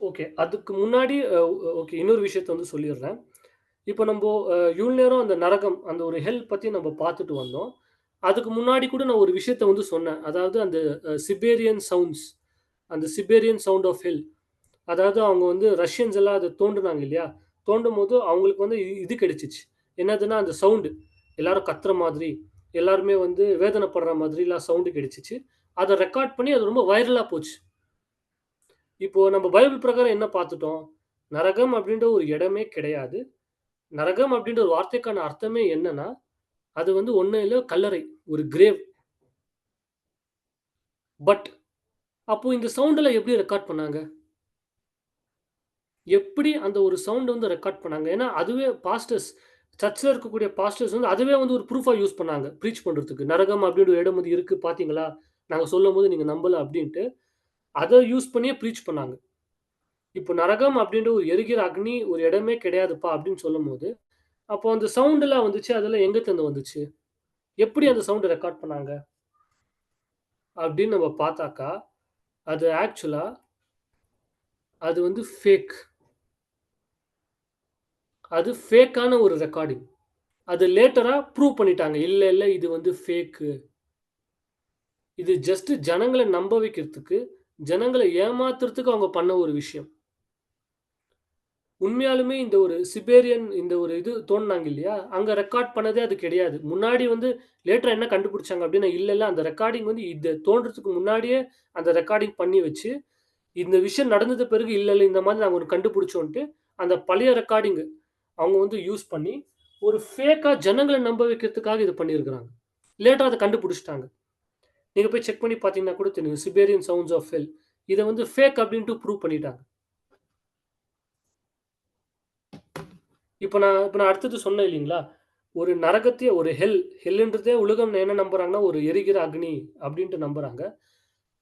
ஓகே. அதுக்கு முன்னாடி ஓகே இன்னொரு விஷயத்த வந்து சொல்லிர்றேன். இப்ப நம்போ இவ்வளோ நேரம் அந்த நரகம், அந்த ஒரு ஹெல் பத்தி நம்ம பார்த்துட்டு வந்தோம். அதுக்கு முன்னாடி கூட நான் ஒரு விஷயத்த வந்து சொன்னேன். அதாவது அந்த சிபேரியன் சவுண்ட்ஸ், அந்த சிபேரியன் சவுண்ட் ஆஃப் ஹெல். அதாவது அவங்க வந்து ரஷ்யன்ஸ் எல்லாம் அத தோண்டுனாங்க இல்லையா? தோண்டும்போது அவங்களுக்கு வந்து இது கிடைச்சுச்சு. என்னதுன்னா அந்த சவுண்டு. எல்லாரும் கத்துற மாதிரி, எல்லாருமே வந்து வேதனைப்படுற மாதிரிலாம் சவுண்டு கிடைச்சுச்சு. அத ரெக்கார்ட் பண்ணி அது ரொம்ப வைரலா போச்சு. இப்போ நம்ம பைபிள் பிரகாரம் என்ன பார்த்துட்டோம்? நரகம் அப்படின்ற ஒரு இடமே கிடையாது. நரகம் அப்படின்ற ஒரு வார்த்தைக்கான அர்த்தமே என்னன்னா, அது வந்து ஒண்ணும் இல்ல கல்லறை, ஒரு கிரேவ். பட் அப்போ இந்த சவுண்ட்லாம் எப்படி ரெக்கார்ட் பண்ணாங்க? எப்படி அந்த ஒரு சவுண்ட் வந்து ரெக்கார்ட் பண்ணாங்க? ஏன்னா, அதுவே சர்ச்ல இருக்கக்கூடிய பாஸ்டர்ஸ் வந்து அதுவே வந்து ஒரு ப்ரூஃபா யூஸ் பண்ணாங்க. ப்ரீச் பண்றதுக்கு. நரகம் அப்படின்ற ஒரு இடம் வந்து இருக்கு பார்த்தீங்களா? நாங்க சொல்லும்போது நீங்க நம்பல அப்டின்ட்டு. அத யூஸ் பண்ணியே ப்ரீச் பண்ணாங்க. இப்போ நரகம் அப்படின்ற ஒரு எரிகிற அக்னி ஒரு இடமே கிடையாதுப்பா அப்படின்னு சொல்லும்போது, அப்போ அந்த சவுண்ட்லாம் வந்துச்சு. அதெல்லாம் எங்கருந்து வந்துச்சு? எப்படி அந்த சவுண்ட் ரெக்கார்ட் பண்ணாங்க? அப்படின்னு நம்ம பார்த்தாக்கா, அது ஆக்சுவலா அது வந்து ஃபேக். அது ஃபேக்கான ஒரு ரெக்கார்டிங். அது லேட்டரா ப்ரூவ் பண்ணிட்டாங்க. இல்ல, இல்ல இது வந்து ஃபேக்கு. இது ஜஸ்ட் ஜனங்கள நம்ப வைக்கிறதுக்கு, ஜனங்கள ஏமாத்துறதுக்கு அவங்க பண்ண ஒரு விஷயம். உண்மையாலுமே இந்த ஒரு இது தோண்டுனாங்க இல்லையா? அங்க ரெக்கார்ட் பண்ணதே அது கிடையாது. முன்னாடி வந்து லேட்டரா என்ன கண்டுபிடிச்சாங்க அப்டின்னா, இல்ல, இல்ல அந்த ரெக்கார்டிங் வந்து இது தோன்றதுக்கு முன்னாடியே அந்த ரெக்கார்டிங் பண்ணி வச்சு, இந்த விஷயம் நடந்தது பிறகு இல்ல, இல்ல இந்த மாதிரி நாங்க ஒண்ணு கண்டுபிடிச்சோன்ட்டு, அந்த பழைய ரெக்கார்டிங் அவங்க வந்து யூஸ் பண்ணி, ஒரு ஃபேக்கா ஜனங்கள நம்ப வைக்கிறதுக்காக இது பண்ணியிருக்கிறாங்க. லேட்டரா அத கண்டுபிடிச்சுட்டாங்க. நீங்க போய் செக் பண்ணி பார்த்தீங்கன்னா கூட தெரியும். சிபேரியன் சவுண்ட்ஸ் ஆஃப் ஹெல். இத வந்து ஃபேக் அப்டின்ட்டு ப்ரூவ் பண்ணிட்டாங்க. இப்ப நான் அடுத்தது சொன்னேன் இல்லீங்களா? ஒரு நரகத்தையே ஒரு ஹெல்ன்றதே உலகம் என்ன நம்புறாங்கன்னா, ஒரு எரிகிற அக்னி அப்டின்ட்டு நம்புறாங்க.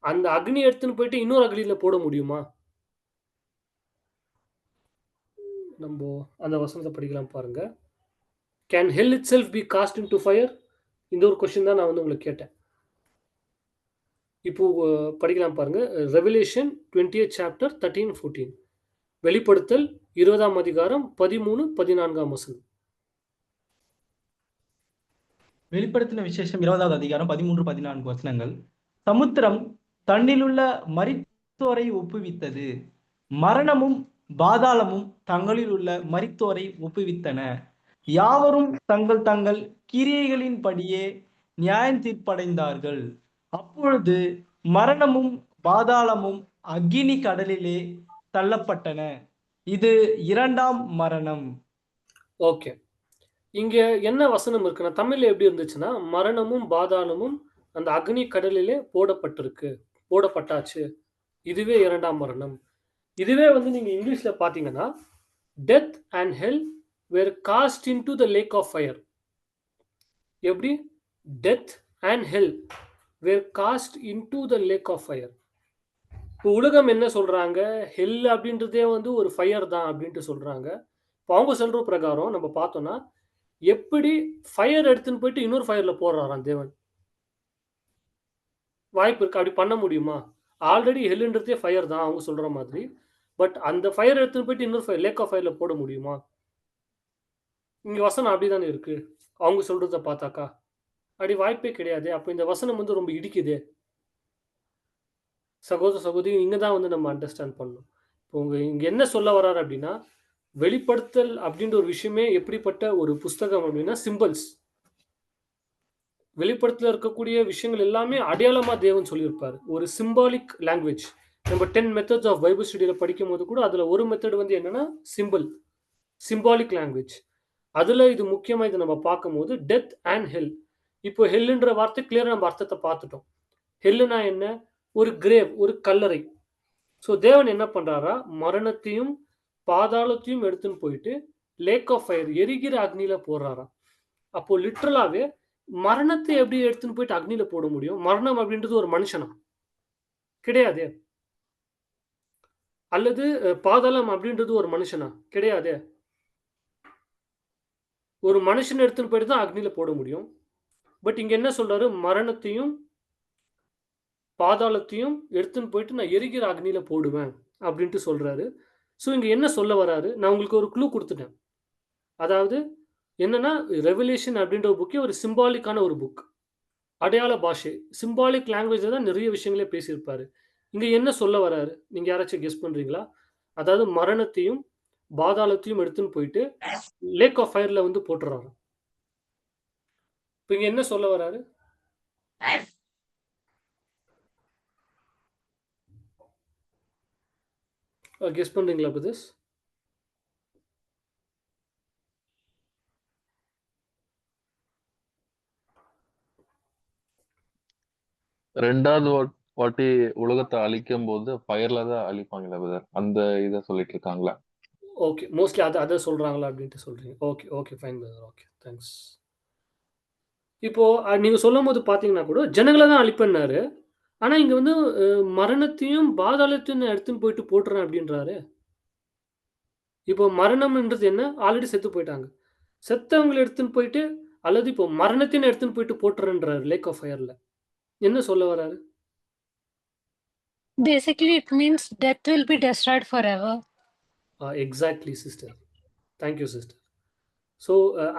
அந்த அக்னி எடுத்துன்னு போயிட்டு இன்னொரு அக்னில போட முடியுமா? நம்போ அந்த வசனத்த படிக்கலாம் பாருங்க. Can hell itself be cast into fire? இந்த ஒரு கொஸ்டின் தான் நான் வந்து உங்களுக்கு கேட்டேன். இப்போ படிக்கலாம் பாருங்க. ரெவெலேஷன் 20th சாப்டர் 13, 14. வெளிப்படுத்தல் 20ஆம் அதிகாரம் 13, 14ஆம் வசனம். வெளிப்படுத்தின விசேஷம் 20வது அதிகாரம் 13, 14 வசனங்கள். சமுத்திரம் தன்னிலுள்ள மரித்தோரை ஒப்புவித்தது. மரணமும் பாதாளமும் தங்களில் உள்ள மரித்தோரை ஒப்புவித்தன. யாவரும் தங்கள் தங்கள் கிரியைகளின்படியே நியாயம் தீர்ப்படைந்தார்கள். அப்பொழுது மரணமும் பாதாளமும் அக்கினி கடலிலே தள்ளப்பட்டன. இது இரண்டாம் மரணம். ஓகே. இங்க என்ன வசனம் இருக்குன்னா, தமிழ்ல எப்படி இருந்துச்சுன்னா, மரணமும் பாதாளமும் அந்த அக்னி கடலிலே போடப்பட்டாச்சு. இதுவே இரண்டாம் மரணம். இதுவே வந்து நீங்க இங்கிலீஷ்ல பார்த்தீங்கன்னா, death and hell were cast into the lake of fire. எப்படி? Death and hell were cast into the lake of fire. இப்போ உலகம் என்ன சொல்றாங்க? ஹெல் அப்படின்றதே வந்து ஒரு ஃபயர் தான் அப்படின்ட்டு சொல்றாங்க. இப்போ அவங்க சொல்ற பிரகாரம் நம்ம பார்த்தோம்னா, எப்படி ஃபயர் எடுத்துன்னு போயிட்டு இன்னொரு ஃபயர்ல போடுறாராம் தேவன். வாய்ப்பு இருக்கு. அப்படி பண்ண முடியுமா? ஆல்ரெடி ஹெல்ன்றதே ஃபயர் தான் அவங்க சொல்ற மாதிரி. பட் அந்த ஃபயர் எடுத்துன்னு போயிட்டு இன்னொரு ஃபயர் லேக் ஆஃப் ஃபயர்ல போட முடியுமா? இங்க வசனம் அப்படிதானே இருக்கு. அவங்க சொல்றத பார்த்தாக்கா. அப்படி வாய்ப்பே கிடையாதே. அப்ப இந்த வசனம் வந்து ரொம்ப இடிக்குதே. சகோதர, சகோதரி இங்க தான் வந்து நம்ம அண்டர்ஸ்டாண்ட் பண்ணணும். இப்போ இங்க என்ன சொல்ல வர்றாரு அப்படின்னா, வெளிப்படுத்தல் அப்படின்ற ஒரு விஷயமே எப்படிப்பட்ட ஒரு புஸ்தகம் அப்படின்னா சிம்பல்ஸ். வெளிப்படுத்தல இருக்கக்கூடிய விஷயங்கள் எல்லாமே அடையாளமா தேவன் சொல்லியிருப்பாரு. ஒரு சிம்பாலிக் லாங்குவேஜ். நம்ம 10 மெத்தட்ஸ் ஆஃப் பைபிள் ஸ்டடியில படிக்கும்போது கூட அதுல ஒரு மெத்தட் வந்து என்னன்னா சிம்பாலிக் லாங்குவேஜ். அதுல இது முக்கியமா இதை நம்ம பார்க்கும்போது டெத் அண்ட் ஹெல். இப்போ ஹெல்ன்ற வார்த்தை கிளியரா நம்ம அர்த்தத்தை பார்த்துட்டோம். ஹெல்லுனா என்ன? ஒரு கிரேவ், ஒரு கல்லறை. ஸோ தேவன் என்ன பண்றாரா, மரணத்தையும் பாதாளத்தையும் எடுத்துன்னு போயிட்டு லேக் ஆஃப் ஃபயர் எரிகிற அக்னியில போடுறாராம். அப்போ லிட்ரலாவே மரணத்தை எப்படி எடுத்துன்னு போயிட்டு அக்னியில போட முடியும்? மரணம் அப்படின்றது ஒரு மனுஷனா? கிடையாதே. அல்லது பாதாளம் அப்படின்றது ஒரு மனுஷனா? கிடையாதே. ஒரு மனுஷன் எடுத்துன்னு போயிட்டு தான் அக்னியில போட முடியும். பட் இங்க என்ன சொல்றாரு? மரணத்தையும் பாதாளத்தையும் எடுத்துன்னு போயிட்டு நான் எரிகிற அக்னியில போடுவேன் அப்படின்ட்டு சொல்றாரு. ஸோ இங்க என்ன சொல்ல வராரு? நான் உங்களுக்கு ஒரு க்ளூ கொடுத்துட்டேன். அதாவது என்னன்னா, ரெவலேஷன் அப்படின்ற புக்கே ஒரு சிம்பாலிக்கான ஒரு புக். அடையாள பாஷை. சிம்பாலிக் லாங்குவேஜ்ல தான் நிறைய விஷயங்களே பேசியிருப்பாரு. இங்க என்ன சொல்ல வராரு? நீங்க யாராச்சும் கெஸ் பண்றீங்களா? அதாவது மரணத்தையும், பாதாளத்தையும் எடுத்துன்னு போயிட்டு லேக் ஆஃப் ஃபயர்ல வந்து போட்டுறாரு. இப்ப இங்க என்ன சொல்ல வராரு? கெஸ் பண்றீங்களா பிரதர்ஸ்? ரெண்டாவது வாட்டி உலகத்தை அழிக்கும் போது ஃபயர்ல தான் அழிப்பாங்களா பிரதர்? அந்த இதை சொல்லிட்டு இருக்காங்களா? ஓகே. மோஸ்ட்லி அத சொல்றாங்களா அப்படின்ட்டு சொல்றீங்க. Okay, okay. Fine brother. Okay. Thanks. இப்போ நீங்க சொல்லும்போது பார்த்தீங்கன்னா கூட ஜனங்கள தான் அழிப்பேன்னாரு. ஆனா இங்க வந்து மரணத்தையும், பாதாளத்தையும் எடுத்துன்னு போயிட்டு போட்டுறேன் அப்படின்றாரு. இப்போ மரணம்ன்றது என்ன? ஆல்ரெடி செத்து போயிட்டாங்க. செத்தவங்கள எடுத்துன்னு போயிட்டு அல்லது இப்போ மரணத்தையும் எடுத்துன்னு போயிட்டு போட்டுறேன்றாரு லேக் ஆஃப் ஃபயர்ல. என்ன சொல்ல வராரு? Basically, it means death will be destroyed forever. Exactly sister. Thank you sister. So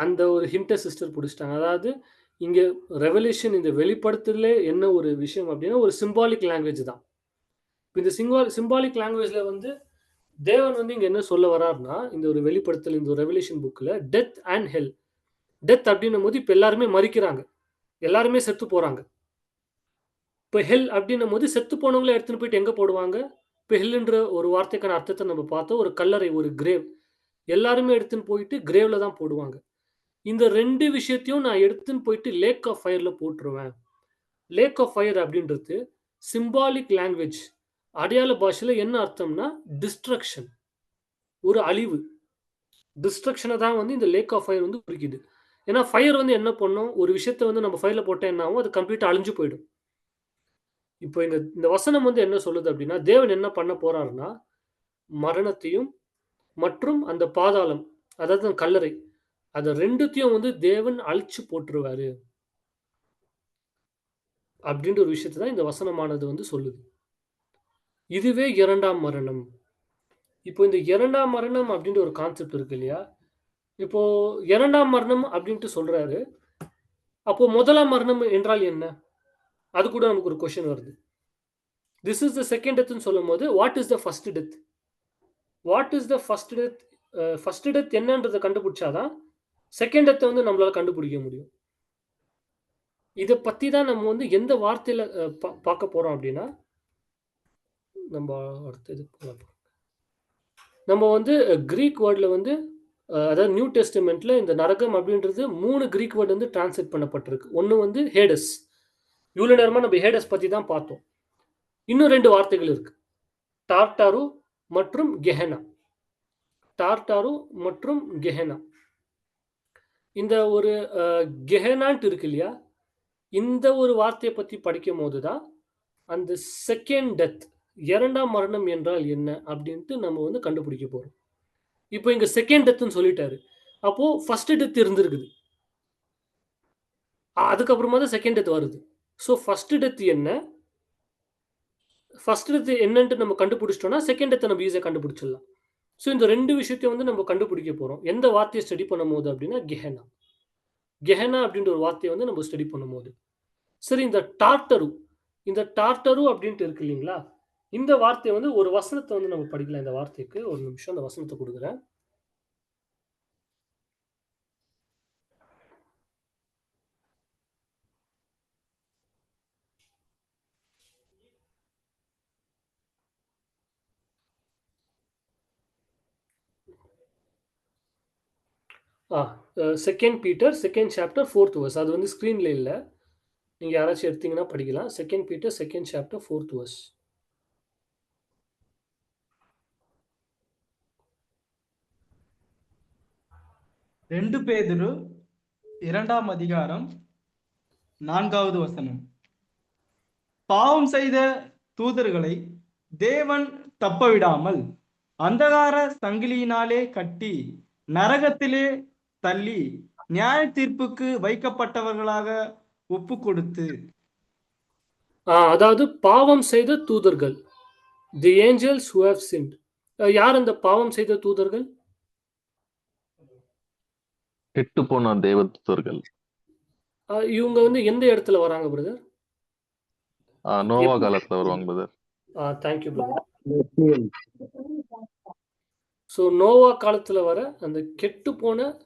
அந்த ஒரு ஹிண்ட்ட சிஸ்டர் புடிச்சிட்டாங்க. அதாவது இங்க ரெவலேஷன் இந்த வெளிப்படுத்தலே என்ன ஒரு விஷயம் அப்படின்னா, ஒரு சிம்பாலிக் லாங்குவேஜ் தான். இந்த சிம்பாலிக் லாங்குவேஜ்ல வந்து தேவன் வந்து இங்க என்ன சொல்ல வராருன்னா, இந்த ஒரு வெளிப்படுத்தல் இந்த ஒரு ரெவலேஷன் புக்ல டெத் அண்ட் ஹெல். டெத் அப்படின்னும்போது இப்ப எல்லாருமே மரிக்கிறாங்க. எல்லாருமே செத்து போறாங்க. இப்ப ஹெல் அப்படின்னும்போது செத்து போனவங்கள எடுத்துட்டு போயிட்டு எங்க போடுவாங்க? இப்ப ஹெல்ன்ற ஒரு வார்த்தைக்கான அர்த்தத்த நம்ம பார்த்தோம். ஒரு கல்லறை, ஒரு கிரேவ். எல்லாருமே எடுத்துன்னு போயிட்டு கிரேவ்ல தான் போடுவாங்க. இந்த 2 விஷயத்தையும் நான் எடுத்துன்னு போயிட்டு லேக் ஆஃப் ஃபயர்ல போட்டுருவேன். லேக் ஆஃப் ஃபயர் அப்படின்றது சிம்பாலிக் லாங்குவேஜ். அடையாள பாஷையில என்ன அர்த்தம்னா, டிஸ்ட்ரக்ஷன். ஒரு அழிவு. டிஸ்ட்ரக்ஷன தான் வந்து இந்த லேக் ஆஃப் ஃபயர் வந்து குறிக்குது. ஏன்னா ஃபயர் வந்து என்ன பண்ணும்? ஒரு விஷயத்த வந்து நம்ம ஃபயர்ல போட்டா என்ன ஆகும்? அது கம்ப்ளீட்டா அழிஞ்சு போயிடும். இப்போ இந்த வசனம் வந்து என்ன சொல்லுது அப்படின்னா, தேவன் என்ன பண்ண போறாருன்னா, மரணத்தையும் மற்றும் அந்த பாதாளம், அதாவது கல்லறை, அத 2த்தையும் வந்து தேவன் அழிச்சு போட்டுருவாரு. அப்படின்ற ஒரு விஷயத்த தான் இந்த வசனமானது வந்து சொல்லுது. இதுவே 2ஆம் மரணம். இப்போ இந்த 2ஆம் மரணம் அப்படின்ற ஒரு கான்செப்ட் இருக்கு இல்லையா? இப்போ 2ஆம் மரணம் அப்படின்ட்டு சொல்றாரு. அப்போ 1ஆம் மரணம் என்றால் என்ன? அது கூட நமக்கு ஒரு கொஸ்டின் வருது. திஸ் இஸ் த செகண்ட் டெத்ன்னு சொல்லும்போது, what is the first death? What is the first death? First death என்னன்றத கண்டுபிடிச்சா தான், செகண்ட் டெத்தை வந்து நம்மளால கண்டுபிடிக்க முடியும். இதை பற்றி தான் நம்ம வந்து எந்த வார்த்தையில் பார்க்க போகிறோம் அப்படின்னா, நம்ம அடுத்தது போகலாம். நம்ம வந்து கிரீக் வேர்டில் வந்து அதாவது நியூ டெஸ்டிமெண்ட்ல இந்த நரகம் அப்படின்றது 3 கிரீக் வேர்டு வந்து டிரான்ஸ்லேட் பண்ணப்பட்டிருக்கு. ஒன்று வந்து ஹேடஸ். இவ்வளோ நேரமாக நம்ம ஹேடஸ் பற்றி தான் பார்த்தோம். இன்னும் 2 வார்த்தைகள் இருக்கு. டார்டாரு மற்றும் கெஹனா. டார்டாரு மற்றும் கெஹனா. இந்த ஒரு கெஹனான்ட்டு இருக்கு இல்லையா, இந்த ஒரு வார்த்தையை பற்றி படிக்கும் போது தான் அந்த செகண்ட் டெத், இரண்டாம் மரணம் என்றால் என்ன அப்படின்ட்டு நம்ம வந்து கண்டுபிடிக்க போகிறோம். இப்போ இங்கே செகண்ட் டெத்துன்னு சொல்லிட்டாரு. அப்போது ஃபர்ஸ்ட் டெத் இருந்திருக்குது, அதுக்கப்புறமா தான் செகண்ட் டெத் வருது. ஸோ ஃபர்ஸ்ட் டெத் என்ன, ஃபர்ஸ்ட் டெத் என்னன்ட்டு நம்ம கண்டுபிடிச்சிட்டோம்னா செகண்ட் டெத்தை நம்ம ஈஸியாக கண்டுபிடிச்சிடலாம். ஸோ இந்த 2 விஷயத்தையும் வந்து நம்ம கண்டுபிடிக்க போகிறோம். எந்த வார்த்தையை ஸ்டடி பண்ணும்போது அப்படின்னா கெஹனா. கெஹனா அப்படின்ற ஒரு வார்த்தையை வந்து நம்ம ஸ்டடி பண்ணும்போது. சரி, இந்த டார்டரு அப்படின்ட்டு இருக்கு இல்லைங்களா, இந்த வார்த்தையை வந்து ஒரு வசனத்தை வந்து நம்ம படிக்கலாம். இந்த வார்த்தைக்கு ஒரு நிமிஷம் அந்த வசனத்தை கொடுக்குறேன். Second Peter second chapter 4th verse. அது வந்து ஸ்க்ரீனில் இல்லை, நீங்கள் யாராச்சும் எடுத்தீங்கன்னா படிக்கலாம். Second Peter second chapter 4th verse. ரெண்டு பேதுரு 2ஆம் அதிகாரம் 4வது வசனம். பாவம் செய்த தூதர்களை தேவன் தப்பவிடாமல் அந்தகார சங்கிலியினாலே கட்டி நரகத்திலே தள்ளி நியாய தீர்ப்புக்கு வைக்கப்பட்டவர்களாக ஒப்பு கொடுத்து. அதாவது பாவம் செய்த தூதர்கள், தி ஏஞ்சல்ஸ் who have sinned. யார் அந்த பாவம் செய்த தூதர்கள்? கெட்டு போன தேவதூதர்கள். இவங்க வந்து எந்த இடத்துல வராங்க பிரதர்? நோவா காலத்துல வருவாங்க brother. Thank you brother. So Noah காலத்துல வர அந்த கெட்டு போன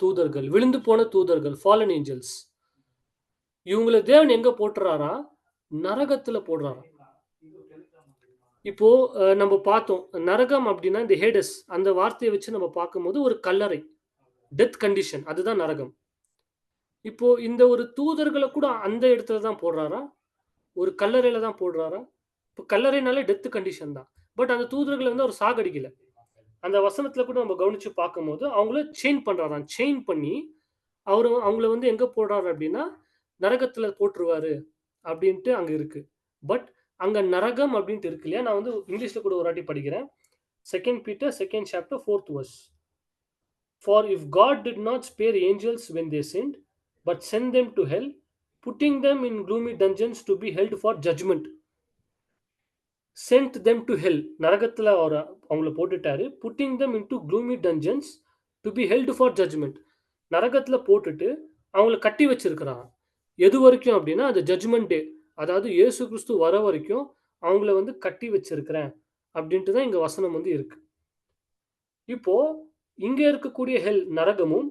தூதர்கள், விழுந்து போன தூதர்கள், ஃபாலன் ஏஞ்சல்ஸ், இவங்களை தேவன் எங்க போட்டுறாரா? நரகத்துல போடுறாரா. இப்போ நம்ம பார்த்தோம், நரகம் அப்படின்னா இந்த ஹேடஸ் அந்த வார்த்தையை வச்சு நம்ம பார்க்கும்போது ஒரு கல்லறை, டெத் கண்டிஷன், அதுதான் நரகம். இப்போ இந்த ஒரு தூதர்களை கூட அந்த இடத்துல தான் போடுறாரா, ஒரு கல்லறையில தான் போடுறாரா? இப்போ கல்லறைனாலே டெத் கண்டிஷன் தான். பட் அந்த தூதர்களை வந்து அவர் சாகடிக்கல. அந்த வசனத்துல கூட நம்ம கவனிச்சு பார்க்கும்போது அவங்கள செயின் பண்றாராம். செயின் பண்ணி அவங்கள வந்து எங்க போடுறாரு அப்படின்னா நரகத்துல போட்டுருவாரு அப்படின்ட்டு அங்க இருக்கு. பட் அங்க நரகம் அப்படின்ட்டு இருக்கு இல்லையா, நான் வந்து இங்கிலீஷ்ல கூட ஒரு வாட்டி படிக்கிறேன். Second Peter second chapter 4th verse. For if God did not spare angels when they sinned, but sent them to hell, putting them in gloomy dungeons to be held for judgment. Sent them to hell, நரகத்துல அவங்கள போட்டுட்டாரு. Putting them into gloomy dungeons to be held for judgment. நரகத்துல போட்டுட்டு அவங்கள கட்டி வச்சிருக்கிறாங்க. எது வரைக்கும் அப்படின்னா அந்த ஜட்ஜ்மெண்ட் டே, அதாவது இயேசு கிறிஸ்து வர வரைக்கும் அவங்கள வந்து கட்டி வச்சிருக்கிறேன் அப்படின்ட்டு தான் இங்க வசனம் வந்து இருக்கு. இப்போ இங்க இருக்கக்கூடிய ஹெல் நரகமும்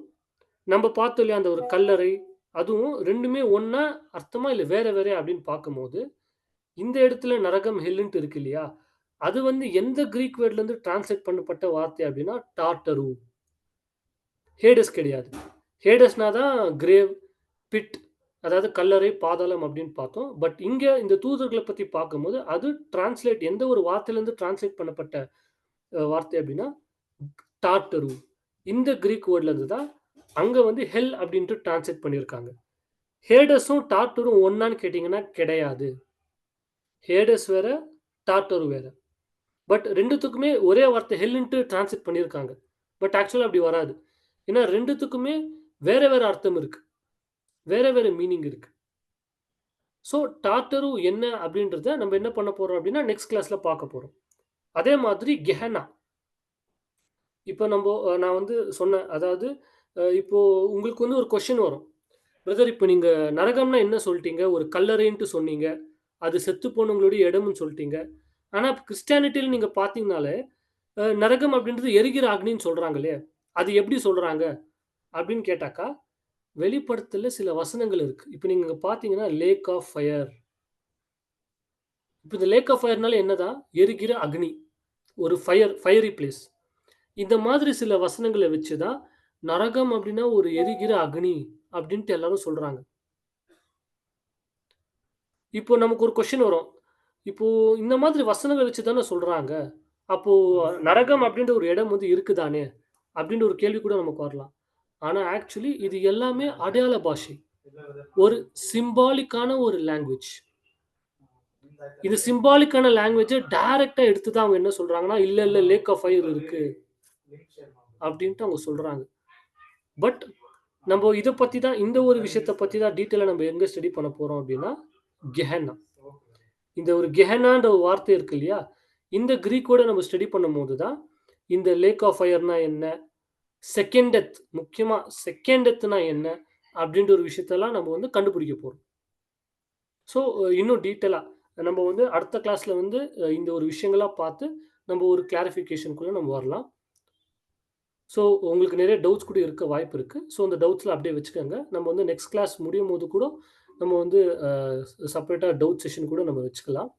நம்ம பார்த்தோம் இல்லையா அந்த ஒரு கல்லறை, அதுவும் ரெண்டுமே ஒன்னா அர்த்தமா இல்லை வேற வேற அப்படின்னு பார்க்கும்போது இந்த இடத்துல நரகம் ஹெல்லுன்ட்டு இருக்கு இல்லையா, அது வந்து எந்த கிரீக் வேர்ட்ல இருந்து டிரான்ஸ்லேட் பண்ணப்பட்ட வார்த்தை அப்படின்னா டார்டரு. ஹேடஸ் கிடையாது. ஹேடஸ்னா தான் கிரேவ், பிட், அதாவது கல்லறை, பாதாளம் அப்படின்னு பார்த்தோம். பட் இங்க இந்த தூதர்களை பத்தி பார்க்கும்போது அது டிரான்ஸ்லேட் எந்த ஒரு வார்த்தையிலேருந்து டிரான்ஸ்லேட் பண்ணப்பட்ட வார்த்தை அப்படின்னா டார்டரு. இந்த கிரீக் வேர்ட்ல இருந்து தான் அங்க வந்து ஹெல் அப்படின்ட்டு டிரான்ஸ்லேட் பண்ணியிருக்காங்க. ஹேடஸும் டார்டரும் ஒன்னான்னு கேட்டிங்கன்னா கிடையாது. ஹேடஸ் வேற, டார்டரு வேற. பட் ரெண்டுத்துக்குமே ஒரே வார்த்தை ஹெல்ன்ட்டு டிரான்ஸ்லேட் பண்ணியிருக்காங்க. பட் ஆக்சுவலாக அப்படி வராது. ஏன்னா ரெண்டுத்துக்குமே வேற வேற அர்த்தம் இருக்கு, வேற வேற மீனிங் இருக்கு. ஸோ டார்டரு என்ன அப்படின்றத நம்ம என்ன பண்ண போறோம் அப்படின்னா நெக்ஸ்ட் கிளாஸ்ல பார்க்க போறோம். அதே மாதிரி கெஹனா. இப்போ நான் வந்து சொன்னேன், அதாவது இப்போ உங்களுக்கு வந்து ஒரு கொஸ்டின் வரும், பிரதர் இப்போ நீங்க நரகம்னா என்ன சொல்லிட்டீங்க, ஒரு கல்லறைன்ட்டு சொன்னீங்க, அது செத்து போனவங்களுடைய இடம்னு சொல்லிட்டீங்க. ஆனா கிறிஸ்டியானிட்டியில் நீங்க பார்த்தீங்கனாலே நரகம் அப்படின்றது எரிகிற அக்னின்னு சொல்றாங்க இல்லையா, அது எப்படி சொல்றாங்க அப்படின்னு கேட்டாக்கா, வெளிப்படுத்தல சில வசனங்கள் இருக்கு. இப்ப நீங்க பார்த்தீங்கன்னா, லேக் ஆஃப் ஃபயர். இப்ப இந்த லேக் ஆஃப் ஃபயர்னால என்னதான்? எரிகிற அக்னி. ஒரு ஃபயரி பிளேஸ். இந்த மாதிரி சில வசனங்கள வச்சு தான், நரகம் அப்படின்னா ஒரு எரிகிற அக்னி அப்படின்ட்டு எல்லாரும் சொல்றாங்க. இப்போ நமக்கு ஒரு கொஸ்டின் வரும். இப்போ இந்த மாதிரி வசனங்கள் வச்சு தானே சொல்றாங்க. அப்போ நரகம் அப்படின்ற ஒரு இடம் வந்து இருக்குதானே? அப்படின்ற ஒரு கேள்வி கூட நமக்கு வரலாம். ஆனா ஆக்சுவலி இது எல்லாமே அடையாள பாஷை. ஒரு சிம்பாலிக்கான ஒரு லாங்குவேஜ். இது சிம்பாலிக்கான லாங்குவேஜ டைரக்ட்டா எடுத்து தான் அவங்க என்ன சொல்றாங்கன்னா, இல்ல லேக் ஆஃப் ஃபயர் இருக்கு. அப்படின்ட்டு அவங்க சொல்றாங்க. பட் நம்ம இத பத்தி தான் இந்த ஒரு விஷயத்த பத்தி தான் டீட்டெயிலா நம்ம எங்க ஸ்டடி பண்ண போறோம் அப்படின்னா, கெஹென்னா. இந்த ஒரு கெஹென்னான்ற ஒரு வார்த்தை இருக்கு இல்லையா? இந்த கிரீக்கோட நம்ம ஸ்டடி பண்ணும்போது தான், இந்த லேக் ஆஃப் ஃபயர்னா என்ன? செகண்ட் டெத் முக்கியமா செகண்ட் டெத்னா என்ன? அப்படின்ற ஒரு விஷயத்தெல்லாம் நம்ம வந்து கண்டுபிடிக்க போறோம். ஸோ இன்னும் டீட்டெயிலா நம்ம வந்து அடுத்த கிளாஸ்ல வந்து இந்த ஒரு விஷயங்களா பார்த்து, நம்ம ஒரு கிளாரிஃபிகேஷனுக்குள்ள நம்ம வரலாம். ஸோ உங்களுக்கு நிறைய டவுட்ஸ் கூட இருக்க வாய்ப்பு இருக்கு. ஸோ அந்த டவுட்ஸ்லாம் அப்படியே வச்சுக்கோங்க. நம்ம வந்து நெக்ஸ்ட் கிளாஸ் முடியும்போது கூட நம்ம வந்து செப்பரேட்டா டவுட் செஷன் கூட நம்ம வச்சுக்கலாம்.